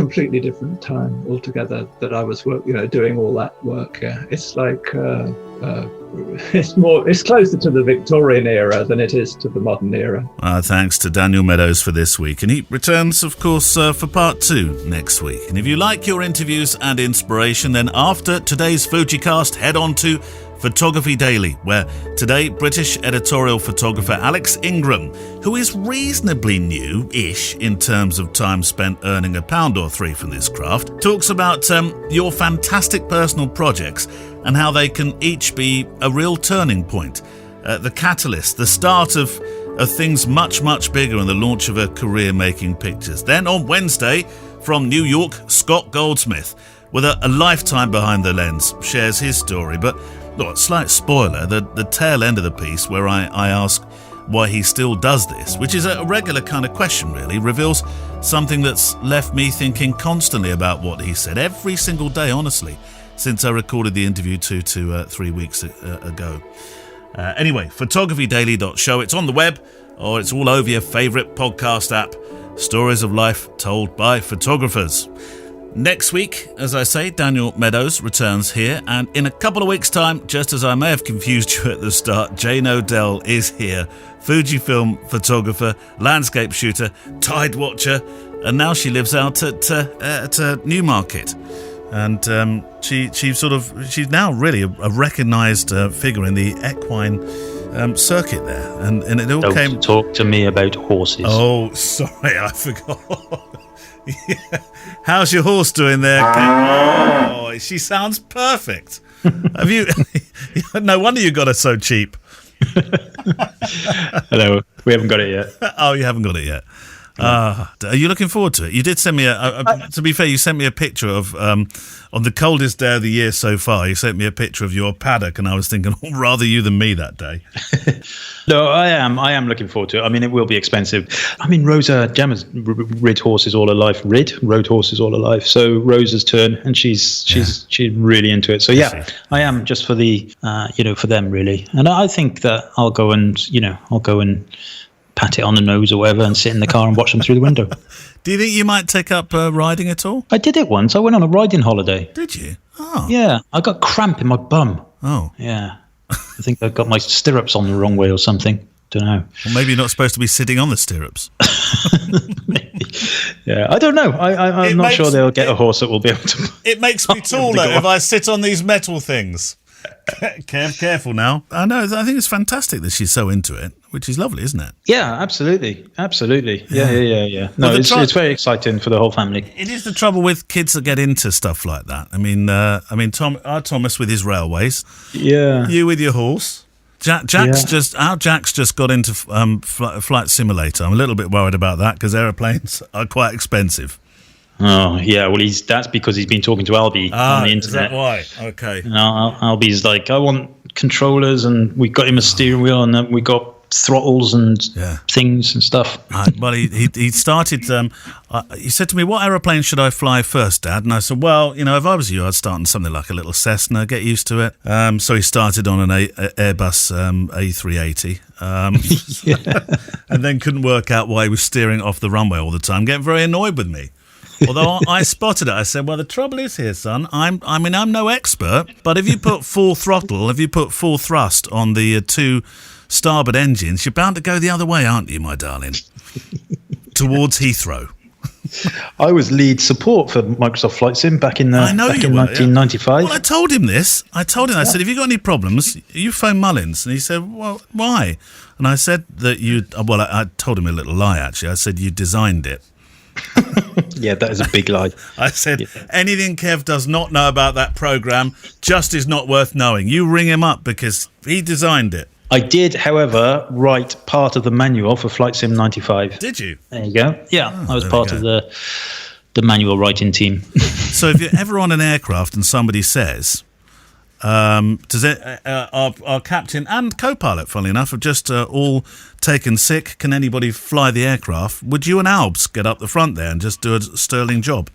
altogether that I was doing all that work. Yeah, it's like it's closer to the Victorian era than it is to the modern era. Thanks to Daniel Meadows for this week, and he returns, of course, for part 2 next week. And if you like your interviews and inspiration, then after today's Fujicast, head on to Photography Daily, where today British editorial photographer Alex Ingram, who is reasonably new-ish in terms of time spent earning £1 or 3 from this craft, talks about your fantastic personal projects and how they can each be a real turning point, the catalyst, the start of things much, much bigger and the launch of a career making pictures. Then on Wednesday, from New York, Scott Goldsmith, with a lifetime behind the lens, shares his story. But look, slight spoiler, the tail end of the piece, where I ask why he still does this, which is a regular kind of question really, reveals something that's left me thinking constantly about what he said every single day, honestly, since I recorded the interview 2 to 3 weeks ago. Anyway, photographydaily.show. It's on the web, or it's all over your favourite podcast app. Stories of life told by photographers. Next week, as I say, Daniel Meadows returns here, and in a couple of weeks' time, just as I may have confused you at the start, Jane Odell is here, Fujifilm photographer, landscape shooter, tide watcher, and now she lives out at Newmarket. And she's now really a recognised figure in the equine circuit there, and it all came. Don't talk to me about horses. Oh, sorry, I forgot. Yeah. How's your horse doing there, Kate? Oh, she sounds perfect. Have you? No wonder you got her so cheap. Hello, we haven't got it yet. Oh, you haven't got it yet. Are you looking forward to it? You did send me to be fair, you sent me a picture of on the coldest day of the year so far. You sent me a picture of your paddock, and I was thinking, oh, rather you than me that day. No, I am looking forward to it. I mean, it will be expensive. I mean, Rosa Gemma's rode horses all her life. Rode horses all her life. So Rosa's turn, and she's really into it. So yeah, I am, just for the for them really. And I think that I'll go and pat it on the nose or whatever and sit in the car and watch them through the window. Do you think you might take up riding at all? I did it once. I went on a riding holiday. Did you? Oh. Yeah, I got cramp in my bum. Oh. Yeah. I think I got my stirrups on the wrong way or something. Don't know. Well, maybe you're not supposed to be sitting on the stirrups. Yeah, I don't know. I'm not sure they'll get a horse that will be able to. It makes me taller if I sit on these metal things. Careful now. I know. I think it's fantastic that she's so into it, which is lovely, isn't it? Yeah, absolutely. Yeah. No, Well, it's very exciting for the whole family. It is the trouble with kids that get into stuff like that. I mean, Thomas with his railways. Yeah. You with your horse. Jack's just got into flight simulator. I'm a little bit worried about that because aeroplanes are quite expensive. Oh yeah, well that's because he's been talking to Albie on the internet. Is that why? Okay. And Albie's like, I want controllers, and we got him a steering wheel, and then we got throttles and things and stuff. Well, he started. He said to me, "What aeroplane should I fly first, Dad?" And I said, "Well, if I was you, I'd start on something like a little Cessna, get used to it." So he started on an Airbus A380, and then couldn't work out why he was steering off the runway all the time, getting very annoyed with me. Although I spotted it, I said, "Well, the trouble is here, son. I'm no expert, but if you put full throttle, if you put full thrust on the two starboard engines, you're bound to go the other way, aren't you, my darling? Towards Heathrow." I was lead support for Microsoft Flight Sim back in 1995. Well, I told him this. I said, "Have you got any problems? You phone Mullins." And he said, "Well, why?" And I said that I told him a little lie, actually. I said, "You designed it." Yeah, that is a big lie. I said, anything Kev does not know about that program just is not worth knowing. You ring him up because he designed it. I did, however, write part of the manual for Flight Sim 95. Did you? There you go. Yeah, I was part of the manual writing team. So if you're ever on an aircraft and somebody says, our captain and co-pilot, funnily enough, have just all taken sick, can anybody fly the aircraft? Would you and Albs get up the front there and just do a sterling job?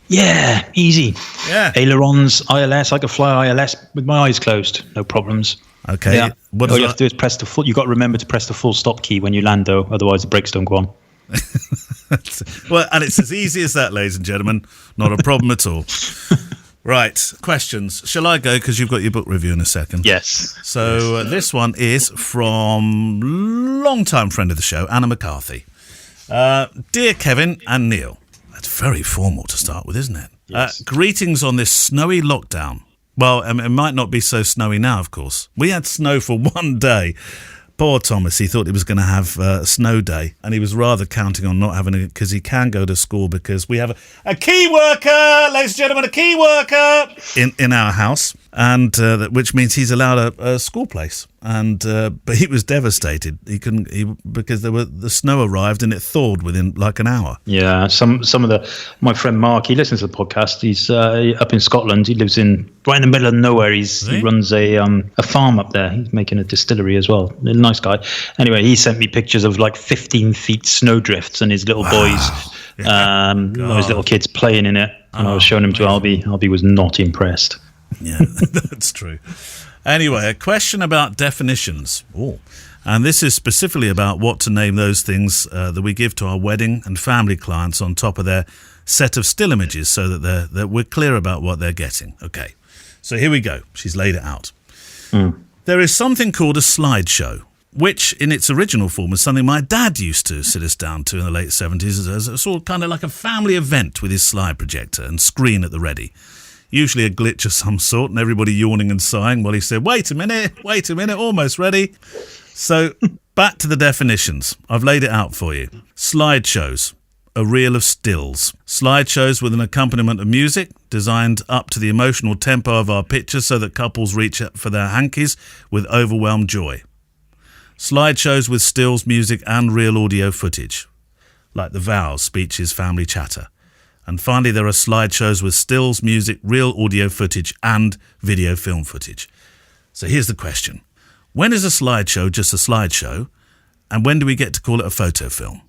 Yeah, easy. Yeah. Ailerons, ILS. I could fly ILS with my eyes closed. No problems. Okay. Yeah. All you have to do is press the full. You got to remember to press the full stop key when you land, though. Otherwise, the brakes don't go on. Well, and it's as easy as that, ladies and gentlemen. Not a problem at all. Right, questions. Shall I go? Because you've got your book review in a second. Yes. So this one is from long-time friend of the show, Anna McCarthy. Dear Kevin and Neil. That's very formal to start with, isn't it? Yes. Greetings on this snowy lockdown. Well, it might not be so snowy now, of course. We had snow for one day. Poor Thomas, he thought he was going to have a snow day, and he was rather counting on not having it because he can go to school because we have a key worker, ladies and gentlemen, a key worker in our house, and which means he's allowed a school place. And but he was devastated. He couldn't because the snow arrived and it thawed within like an hour. Yeah, some of my friend Mark, he listens to the podcast. He's up in Scotland. He lives right in the middle of nowhere. He runs a farm up there. He's making a distillery as well. A nice guy. Anyway, he sent me pictures of like 15 feet snowdrifts and his little boys, his little kids playing in it. And I was showing him to Albie. Albie was not impressed. Yeah, that's true. Anyway, a question about definitions. Oh. And this is specifically about what to name those things that we give to our wedding and family clients on top of their set of still images so that we're clear about what they're getting. Okay, so here we go. She's laid it out. There is something called a slideshow, which in its original form is something my dad used to sit us down to in the late 70s as a sort of kind of like a family event with his slide projector and screen at the ready. Usually a glitch of some sort and everybody yawning and sighing while he said, wait a minute, almost ready. So back to the definitions. I've laid it out for you. Slideshows, a reel of stills. Slideshows with an accompaniment of music designed up to the emotional tempo of our pictures so that couples reach out for their hankies with overwhelmed joy. Slideshows with stills, music and real audio footage, like the vows, speeches, family chatter. And finally, there are slideshows with stills, music, real audio footage, and video film footage. So here's the question. When is a slideshow just a slideshow? And when do we get to call it a photo film?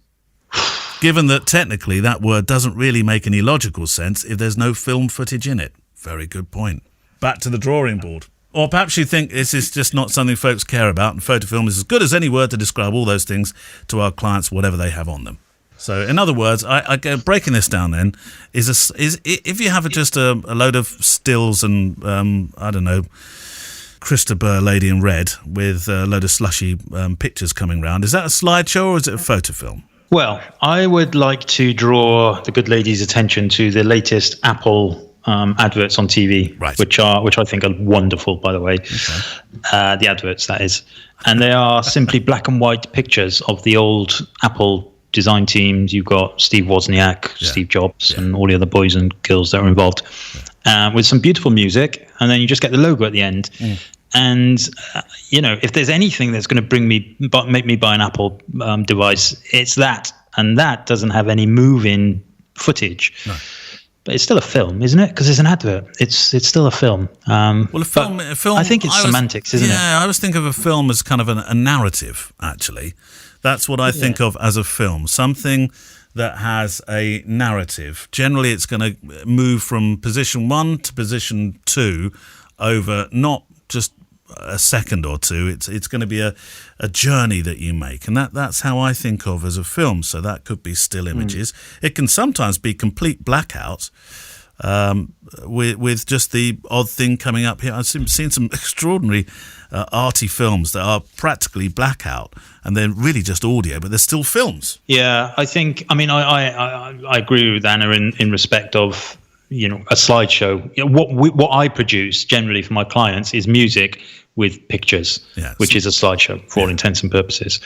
Given that technically that word doesn't really make any logical sense if there's no film footage in it. Very good point. Back to the drawing board. Or perhaps you think this is just not something folks care about, and photofilm is as good as any word to describe all those things to our clients, whatever they have on them. So, in other words, I go breaking this down. Then is if you have just a load of stills and I don't know, Christopher Lady in Red with a load of slushy pictures coming round. Is that a slideshow or is it a photofilm? Well, I would like to draw the good lady's attention to the latest Apple adverts on TV, right, which I think are wonderful, by the way. Okay. The adverts, that is. And they are simply black and white pictures of the old Apple design teams. You've got Steve Wozniak, Steve Jobs, and all the other boys and girls that are involved, with some beautiful music. And then you just get the logo at the end. And, if there's anything that's going to make me buy an Apple device, it's that. And that doesn't have any move-in footage. No. But it's still a film, isn't it? Because it's an advert. It's still a film. Well, a film. I think it's semantics, isn't it? Yeah, I always think of a film as kind of a narrative, actually. That's what I think of as a film. Something that has a narrative. Generally, it's going to move from position 1 to position 2 over not just a second or two. It's going to be a journey that you make, and that's how I think of as a film. So that could be still images. It can sometimes be complete blackouts, with just the odd thing coming up here. I've seen some extraordinary arty films that are practically blackout, and they're really just audio, but they're still films. Yeah, I think. I mean, I agree with Anna in respect of a slideshow. What I produce generally for my clients is music with pictures, which is a slideshow for all intents and purposes.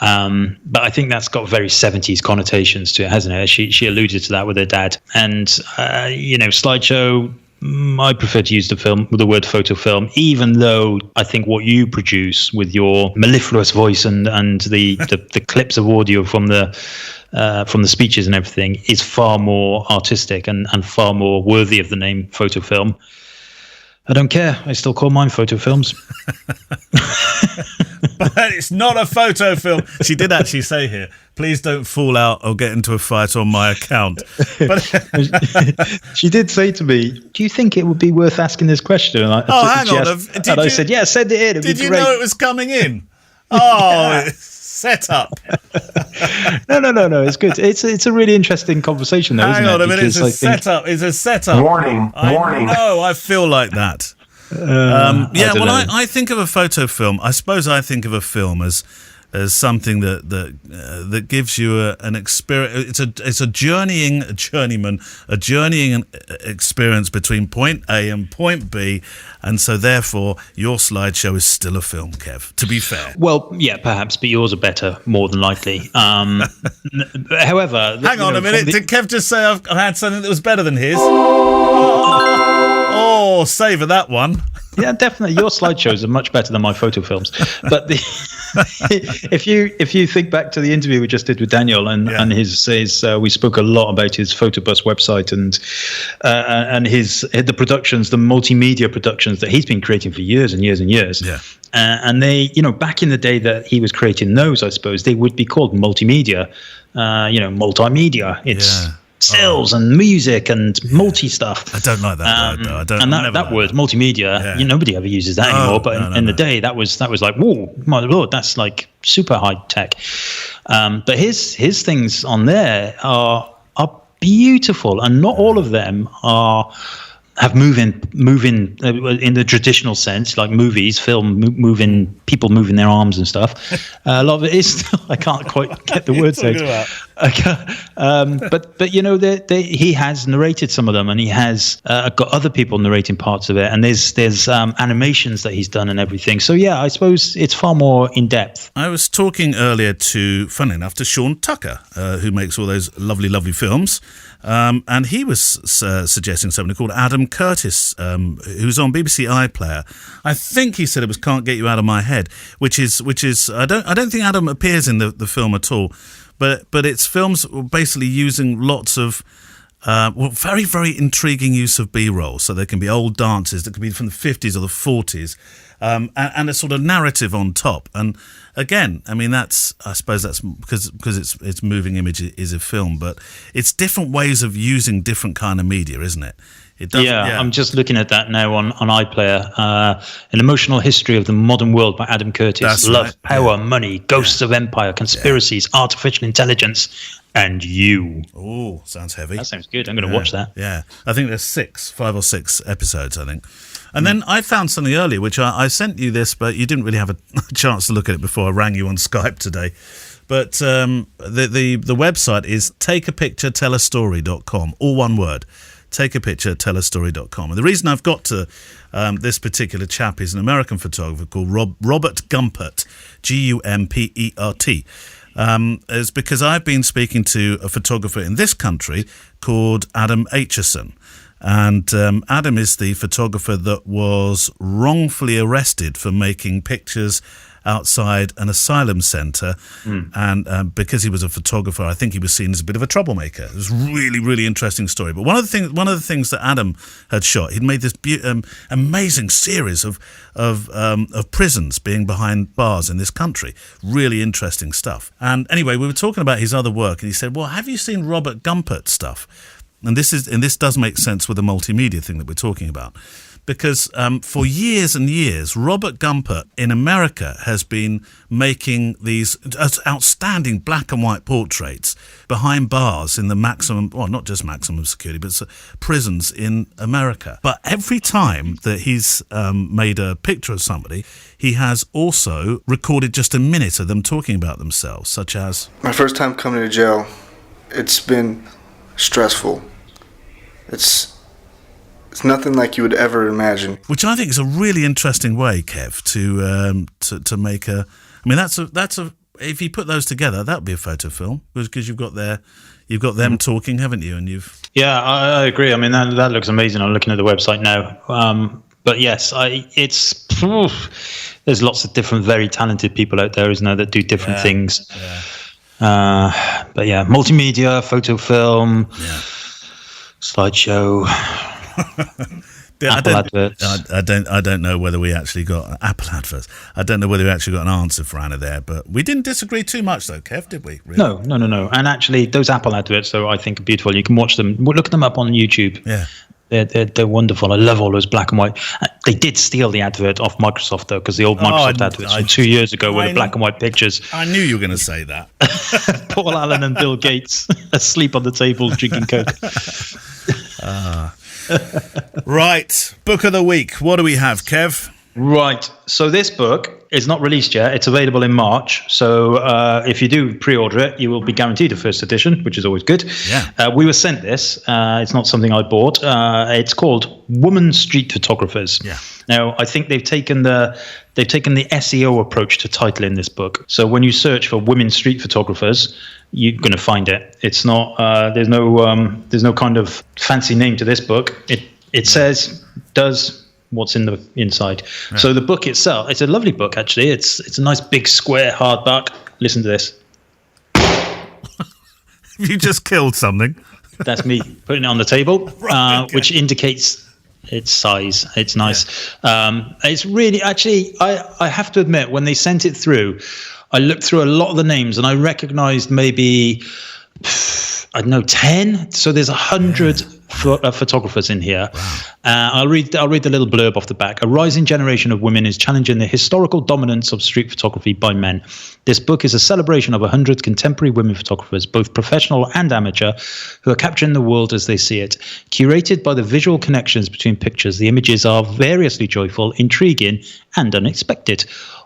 But I think that's got very 70s connotations to it, hasn't it? She alluded to that with her dad. And, slideshow, I prefer to use the word photofilm, even though I think what you produce with your mellifluous voice and the clips of audio from the speeches and everything is far more artistic and far more worthy of the name photofilm. I don't care. I still call mine photofilms. But it's not a photo film. She did actually say here, please don't fall out or get into a fight on my account. But she did say to me, do you think it would be worth asking this question? And hang on. I said, yeah, send it in. Did you know it was coming in? Oh, set up. No. It's good. It's a really interesting conversation, though, isn't it? Hang on a minute. It's a setup. It's a setup. Warning. No, I feel like that. I think of a photo film. I suppose I think of a film as something that gives you an experience. It's a journeying experience between point A and point B, and so therefore your slideshow is still a film, Kev. To be fair, well, yeah, perhaps, but yours are better, more than likely. However, hang on a minute. Did Kev just say I've had something that was better than his? Oh, savour that one. Yeah, definitely. Your slideshows are much better than my photo films. But if you think back to the interview we just did with Daniel and his we spoke a lot about his Photobus website and the productions, the multimedia productions that he's been creating for years and years and years. Yeah. And they, back in the day that he was creating those, I suppose they would be called multimedia. Multimedia. It's stills and music and multi stuff. I don't like that word, though. I don't. And that word, multimedia, nobody ever uses that anymore. But in the day, that was like, whoa, my lord, that's like super high tech. But his things on there are beautiful, and not all of them have move in in the traditional sense, like movies, film, people moving their arms and stuff. A lot of it is still, I can't quite get the words out. But he has narrated some of them, and he has got other people narrating parts of it, and there's animations that he's done and everything. So yeah, I suppose it's far more in depth. I was talking earlier funnily enough, to Sean Tucker, who makes all those lovely, lovely films. And he was suggesting somebody called Adam Curtis, who's on BBC iPlayer. I think he said it was "Can't Get You Out of My Head," which is I don't think Adam appears in the film at all, but it's films basically using lots of very, very intriguing use of B-roll. So there can be old dances that could be from the 50s or the 40s, and a sort of narrative on top. And again, I mean, I suppose that's because it's moving image is a film, but it's different ways of using different kind of media, isn't it? It doesn't. Yeah, I'm just looking at that now on iPlayer. An Emotional History of the Modern World by Adam Curtis. That's Love, right. Power, Money, Ghosts of Empire, Conspiracies, Artificial Intelligence, and You. Oh, sounds heavy. That sounds good. I'm going to watch that. Yeah, I think there's 5 or 6 episodes, I think. And then I found something earlier, which I sent you this, but you didn't really have a chance to look at it before I rang you on Skype today. But the website is takeapicturetelastory.com, all one word. Takeapicturetelastory.com. And the reason I've got to this particular chap is an American photographer called Robert Gumpert, Gumpert, is because I've been speaking to a photographer in this country called Adam Aitchison. And Adam is the photographer that was wrongfully arrested for making pictures outside an asylum centre, and because he was a photographer, I think he was seen as a bit of a troublemaker. It was a really, really interesting story. But one of the things that Adam had shot, he'd made this amazing series of prisons being behind bars in this country. Really interesting stuff. And anyway, we were talking about his other work, and he said, "Well, have you seen Robert Gumpert stuff?" And this does make sense with the multimedia thing that we're talking about. Because for years and years, Robert Gumpert in America has been making these outstanding black and white portraits behind bars in the not just maximum security, but prisons in America. But every time that he's made a picture of somebody, he has also recorded just a minute of them talking about themselves, such as... My first time coming to jail, it's been stressful. It's nothing like you would ever imagine. Which I think is a really interesting way, Kev, to make a... I mean, that's a. If you put those together, that would be a photo film, because you've got them talking, haven't you? And you've... Yeah, I agree. I mean, that looks amazing. I'm looking at the website now. But yes, there's lots of different, very talented people out there, isn't there, that do different things. Yeah. But yeah, multimedia, photo film, slideshow. Adverts. I don't know whether we actually got Apple adverts. I don't know whether we actually got an answer for Anna there, but we didn't disagree too much though, Kev, did we? Really? No. And actually, those Apple adverts, though, I think are beautiful. You can watch them. Look them up on YouTube. Yeah. They're wonderful. I love all those black and white. They did steal the advert off Microsoft, though, because the old Microsoft adverts from 2 years ago were the black and white pictures. I knew you were going to say that. Paul Allen and Bill Gates asleep on the table drinking Coke. Right, book of the week. What do we have, Kev? Right, so this book is not released yet. It's available in March. So if you do pre-order it, you will be guaranteed a first edition, which is always good. Yeah. We were sent this. It's not something I bought. It's called Woman Street Photographers. Yeah. Now, I think they've taken the SEO approach to titling this book. So when you search for women street photographers, you're going to find it. It's not. There's no kind of fancy name to this book. It does what's in the inside. Yeah. So the book itself, it's a lovely book actually. It's a nice big square hardback. Listen to this. You just killed something. That's me putting it on the table, right, okay. Which indicates its size. It's nice. Yeah. It's really, actually, I have to admit, when they sent it through, I looked through a lot of the names and I recognized maybe, I don't know, 10. So there's 100 photographers in here. Wow. I'll read the little blurb off the back. A rising generation of women is challenging the historical dominance of street photography by men. This book is a celebration of 100 contemporary women photographers, both professional and amateur, who are capturing the world as they see it. Curated by the visual connections between pictures, the images are variously joyful, intriguing, and unexpected,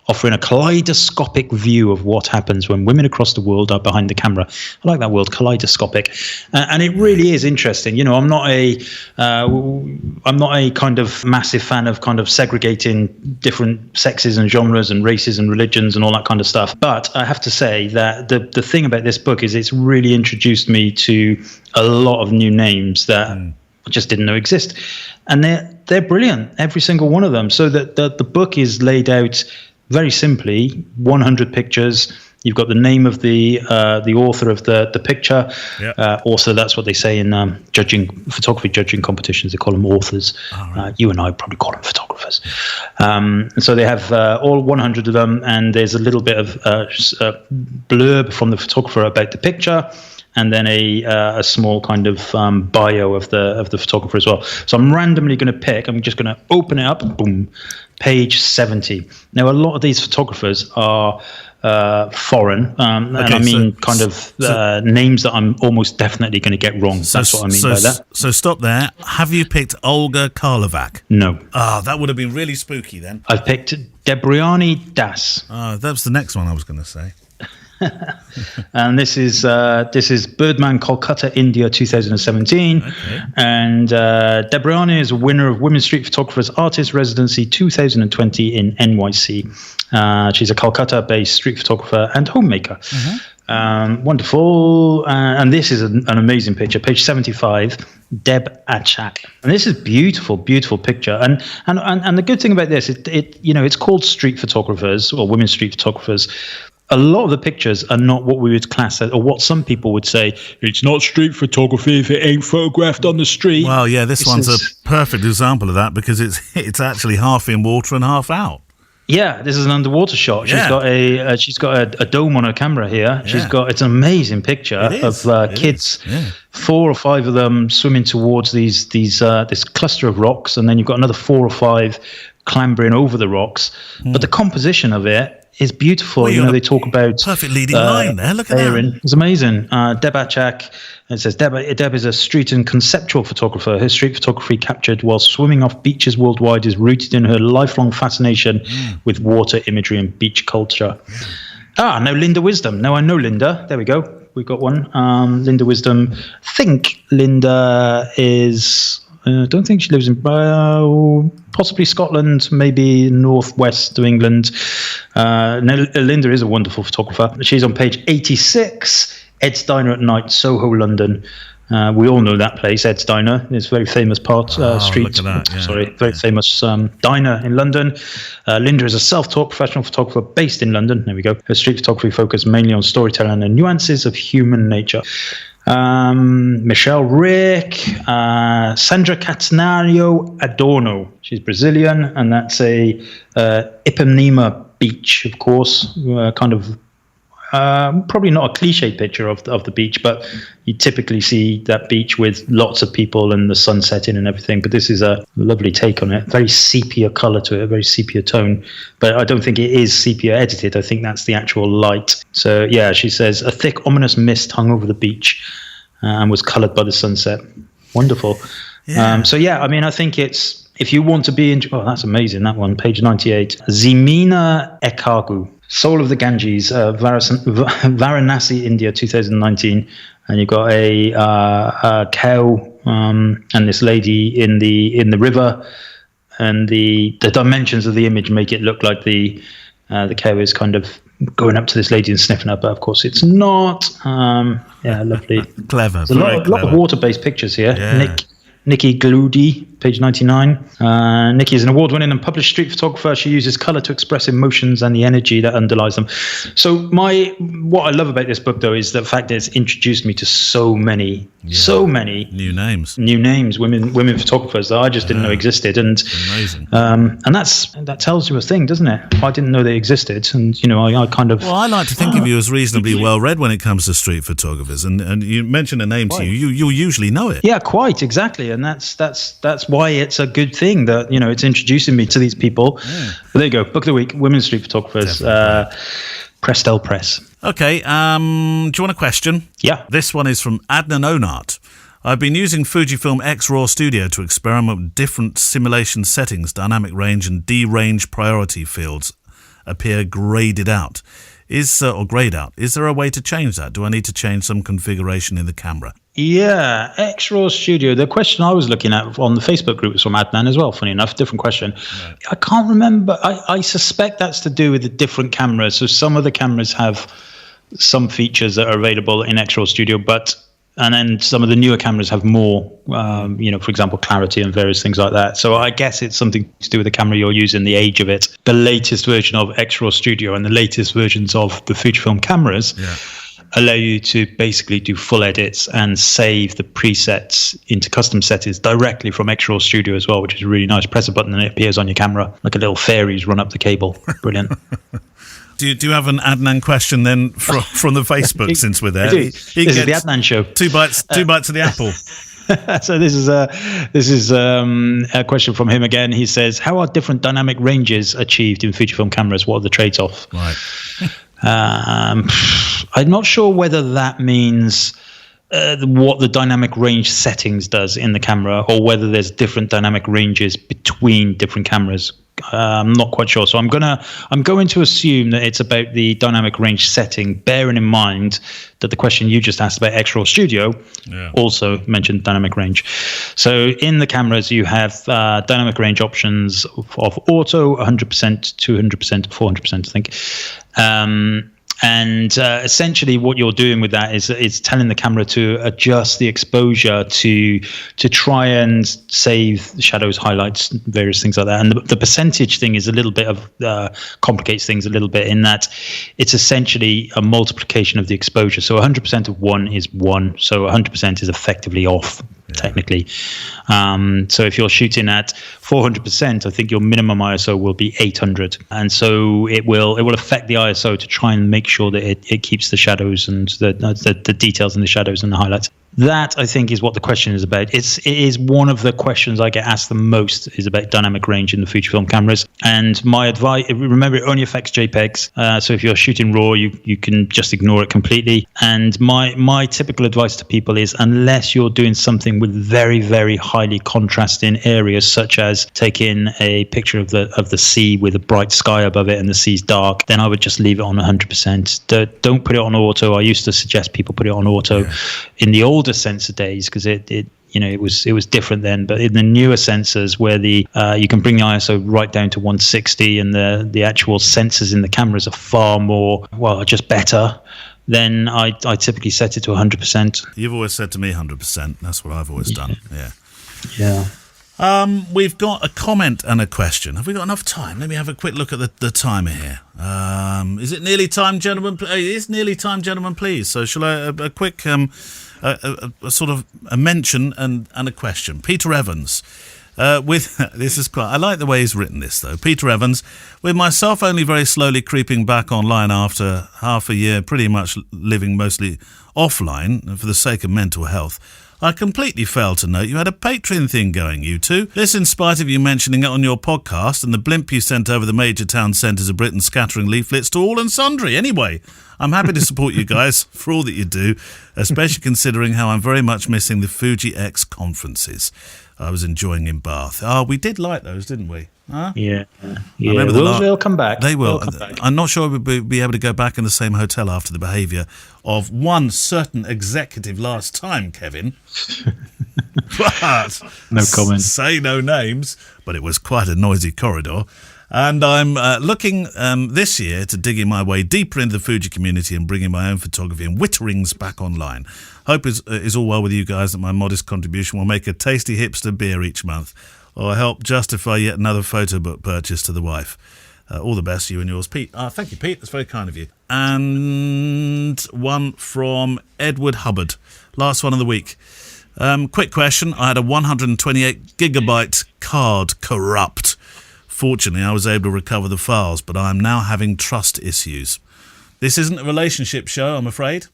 offering a kaleidoscopic view of what happens when women across the world are behind the camera. I like that word, kaleidoscopic, and it really is interesting. You know, I'm not a kind of massive fan of kind of segregating different sexes and genres and races and religions and all that kind of stuff. But I have to say that the thing about this book is it's really introduced me to a lot of new names that I just didn't know exist, and they're brilliant, every single one of them. So that the book is laid out very simply, 100 pictures. You've got the name of the author of the picture. Yep. Also, that's what they say in photography judging competitions. They call them authors. Oh, right. You and I probably call them photographers. And so they have all 100 of them, and there's a little bit of blurb from the photographer about the picture. and then a small kind of bio of the photographer as well. So I'm randomly going to pick. I'm just going to open it up. Boom, page 70. Now a lot of these photographers are foreign, and I mean names that I'm almost definitely going to get wrong. That's what I mean by that. So stop there. Have you picked Olga Karlovac? No. That would have been really spooky then. I've picked Debriani Das. That was the next one I was going to say. And this is Birdman Kolkata, India, 2017. Okay. And Debriani is a winner of Women's Street Photographers Artist Residency 2020 in NYC. She's a Kolkata-based street photographer and homemaker. Wonderful. And this is an amazing picture, page 75, Deb Achak. And this is beautiful, beautiful picture. And the good thing about this, it's called street photographers or women's street photographers. A lot of the pictures are not what we would class as, or what some people would say, it's not street photography if it ain't photographed on the street. Well, yeah, this one's a perfect example of that because it's actually half in water and half out. Yeah, this is an underwater shot. She's got a dome on her camera here. It's an amazing picture of kids, 4 or 5 of them swimming towards this cluster of rocks, and then you've got another 4 or 5 clambering over the rocks. But the composition of it is beautiful. Well, they talk about perfect leading line there. Look at that. It's amazing. Deb Achak. It says Deb is a street and conceptual photographer. Her street photography captured while swimming off beaches worldwide is rooted in her lifelong fascination with water imagery and beach culture. Now Linda Wisdom. Now I know Linda. There we go. We got one. Linda Wisdom. I think Linda is. I don't think she lives in possibly Scotland, maybe northwest of England. Linda is a wonderful photographer. She's on page 86, Ed's Diner at Night, Soho, London. We all know that place, Ed's Diner. It's a very famous street. Look at that, yeah. Very famous diner in London. Linda is a self-taught professional photographer based in London. There we go. Her street photography focused mainly on storytelling and nuances of human nature. Michelle Rick, Sandra Catanario Adorno. She's Brazilian, and that's a Ipanema beach, of course. Kind of probably not a cliche picture of the beach, but you typically see that beach with lots of people and the sun setting and everything. But this is a lovely take on it. Very sepia color to it, a very sepia tone. But I don't think it is sepia edited. I think that's the actual light. So yeah, she says a thick, ominous mist hung over the beach and was colored by the sunset. Wonderful. Yeah. I think it's, if you want to be in, that's amazing. That one, page 98. Zimina Ekagu. Soul of the Ganges, Varanasi, India, 2019, and you've got a cow and this lady in the river, and the dimensions of the image make it look like the cow is kind of going up to this lady and sniffing her, but of course it's not. Lovely, clever. There's a lot of water-based pictures here. Yeah. Nikki Gludi, page 99. Nikki is an award-winning and published street photographer. She uses color to express emotions and the energy that underlies them. So what I love about this book, though, is the fact that it's introduced me to so many new names, women photographers that I just didn't know existed. And amazing. And that tells you a thing, doesn't it? I didn't know they existed, and I kind of. Well, I like to think of you as reasonably well read when it comes to street photographers, and you mention a name to you'll usually know it. Yeah, quite exactly. And that's why it's a good thing that it's introducing me to these people. But there you go, book of the week, women's street photographers, Prestel Press. Okay, do you want a question? Yeah. This one is from Adnan Onart. I've been using Fujifilm X-RAW Studio to experiment with different simulation settings, dynamic range and D-range priority fields appear graded out. Or grayed out. Is there a way to change that? Do I need to change some configuration in the camera? Yeah, X-RAW Studio. The question I was looking at on the Facebook group was from Adnan as well, funny enough, different question. Right. I can't remember. I suspect that's to do with the different cameras. So some of the cameras have some features that are available in X-RAW Studio, and then some of the newer cameras have more, for example, clarity and various things like that. So I guess it's something to do with the camera you're using, the age of it. The latest version of X-RAW Studio and the latest versions of the Fujifilm cameras allow you to basically do full edits and save the presets into custom settings directly from X-RAW Studio as well, which is really nice. Press a button and it appears on your camera like a little fairies run up the cable. Brilliant. Do you have an Adnan question then from the Facebook since we're there? This is the Adnan show. Two bites of the apple. So this is a question from him again. He says, "How are different dynamic ranges achieved in Fujifilm cameras? What are the trade-offs?" Right. I'm not sure whether that means what the dynamic range settings does in the camera, or whether there's different dynamic ranges between different cameras. I'm not quite sure. So I'm going to assume that it's about the dynamic range setting, bearing in mind that the question you just asked about X-Raw Studio also mentioned dynamic range. So in the cameras, you have dynamic range options of auto, 100%, 200%, 400%, I think. And essentially what you're doing with that is telling the camera to adjust the exposure to try and save shadows, highlights, various things like that. And the percentage thing is a little bit of complicates things a little bit, in that it's essentially a multiplication of the exposure. So 100% of 1 is 1. So 100% is effectively off, technically. So if you're shooting at 400%, I think your minimum ISO will be 800, and so it will affect the ISO to try and make sure that it keeps the shadows and the details in the shadows and the highlights. That, I think, is what the question is about. It is one of the questions I get asked the most, is about dynamic range in the Fujifilm cameras. And my advice, remember, it only affects JPEGs. So if you're shooting RAW, you can just ignore it completely. And my typical advice to people is, unless you're doing something with very, very highly contrasting areas, such as taking a picture of the sea with a bright sky above it and the sea's dark, then I would just leave it on 100%. Don't put it on auto. I used to suggest people put it on auto in the older sensor days, because it was different then. But in the newer sensors, where you can bring the ISO right down to 160, and the actual sensors in the cameras are far more, just better, then I typically set it to 100%. You've always said to me 100%. That's what I've always done. Yeah. We've got a comment and a question. Have we got enough time? Let me have a quick look at the timer here. Is it nearly time, gentlemen? It is nearly time, gentlemen, please. So shall I a quick a sort of a mention and a question. Peter Evans. This is quite. I like the way he's written this, though. Peter Evans, with myself only very slowly creeping back online after half a year, pretty much living mostly offline for the sake of mental health, I completely failed to note you had a Patreon thing going, you two. This in spite of you mentioning it on your podcast and the blimp you sent over the major town centres of Britain scattering leaflets to all and sundry. Anyway, I'm happy to support you guys for all that you do, especially considering how I'm very much missing the Fuji X conferences I was enjoying in Bath. Oh, we did like those, didn't we? Huh? Yeah. They'll come back. They will. I'm not sure we'll be able to go back in the same hotel after the behaviour of one certain executive last time, Kevin. But no comment. Say no names, but it was quite a noisy corridor. And I'm looking this year to digging my way deeper into the Fuji community and bringing my own photography and witterings back online. Hope is all well with you guys, that my modest contribution will make a tasty hipster beer each month, or help justify yet another photo book purchase to the wife. All the best, you and yours, Pete. Thank you, Pete. That's very kind of you. And one from Edward Hubbard. Last one of the week. Quick question. I had a 128 gigabyte card corrupt. Fortunately, I was able to recover the files, but I am now having trust issues. This isn't a relationship show, I'm afraid.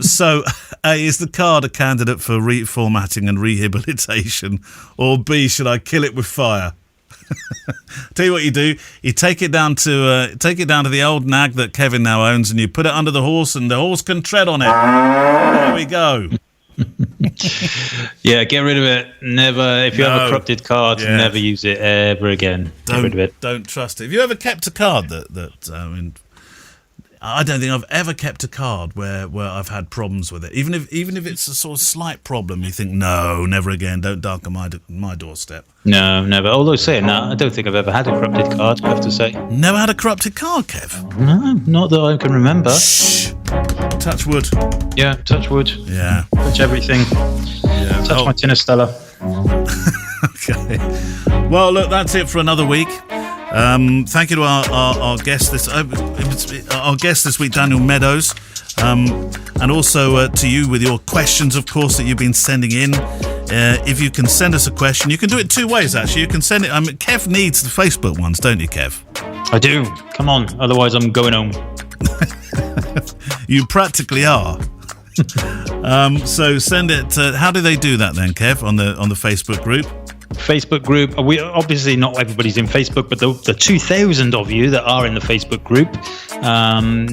So, A, is the card a candidate for reformatting and rehabilitation? Or B, should I kill it with fire? Tell you what you do. You take it down to the old nag that Kevin now owns, and you put it under the horse, and the horse can tread on it. There we go. Yeah, get rid of it. Never. If you have a corrupted card, never use it ever again. Get rid of it. Don't trust it. Have you ever kept a card that I don't think I've ever kept a card where I've had problems with it. Even if it's a sort of slight problem, you think, no, never again. Don't darken my doorstep. No, never. Although saying that, I don't think I've ever had a corrupted card, I have to say. Never had a corrupted card, Kev? No, not that I can remember. Shh. Touch wood. Yeah, touch wood. Yeah. Touch everything. Yeah. Touch my tin of Stella. Okay. Well, look, that's it for another week. Thank you to our guest this week, Daniel Meadows, and also to you with your questions, of course, that you've been sending in. If you can send us a question, you can do it two ways, actually. You can send it. Kev needs the Facebook ones, don't you, Kev? I do. Come on, otherwise I'm going home. You practically are. So send it. How do they do that then, Kev? On the Facebook group. Facebook group. We obviously not everybody's in Facebook, but the 2,000 of you that are in the Facebook group,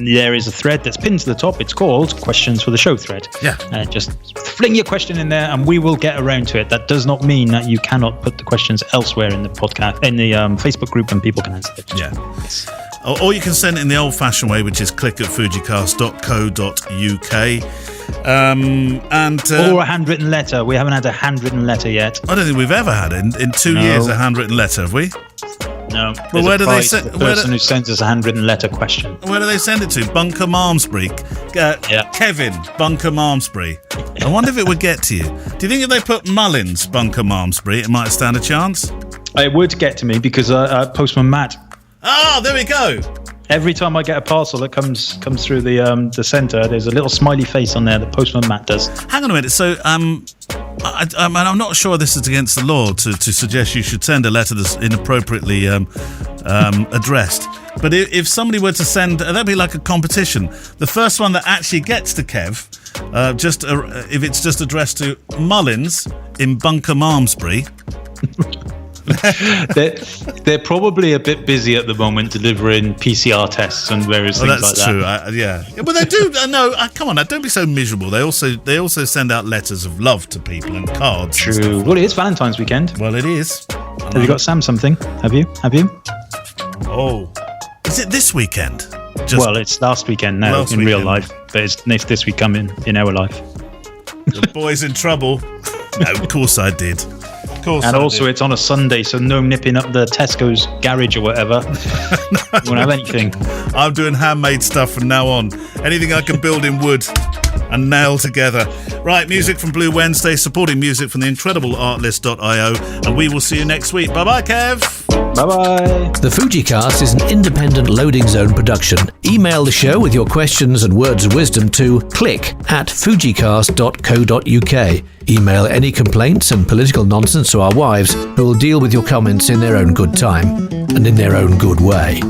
there is a thread that's pinned to the top. It's called Questions for the Show thread. Yeah. Just fling your question in there, and we will get around to it. That does not mean that you cannot put the questions elsewhere in the podcast, in the Facebook group, and people can answer it. Yeah. Or you can send it in the old-fashioned way, which is click at fujicast.co.uk. Or a handwritten letter. We haven't had a handwritten letter yet. I don't think we've ever had in 2 years a handwritten letter, have we? No. Well, where do they send the person who sends us a handwritten letter question? Where do they send it to? Bunker Malmesbury. Kevin, Bunker Malmesbury. I wonder if it would get to you. Do you think if they put Mullins, Bunker Malmesbury, it might stand a chance? It would get to me because Postman Matt. Oh, there we go. Every time I get a parcel that comes through the centre, there's a little smiley face on there that Postman Matt does. Hang on a minute. So I'm not sure this is against the law to suggest you should send a letter that's inappropriately addressed. But if somebody were to send, that'd be like a competition. The first one that actually gets to Kev, if it's just addressed to Mullins in Bunker Malmesbury. They're probably a bit busy at the moment delivering PCR tests and various things like that. That's true. Yeah, but they do. No, come on, don't be so miserable. They also send out letters of love to people and cards. True. And stuff. Well, it is Valentine's weekend. Well, it is. Have you got Sam something? Have you? Oh, is it this weekend? Well, it's last weekend now in real life, but it's this week coming in our life. The boy's in trouble. No, of course I did. And also it's on a Sunday, so no nipping up the Tesco's garage or whatever. You won't have anything. I'm doing handmade stuff from now on. Anything I can build in wood and nail together. Right, music from Blue Wednesday, supporting music from the incredibleartlist.io, and we will see you next week. Bye-bye, Kev. Bye-bye. The Fujicast is an independent loading zone production. Email the show with your questions and words of wisdom to click@fujicast.co.uk. Email any complaints and political nonsense to our wives, who will deal with your comments in their own good time and in their own good way.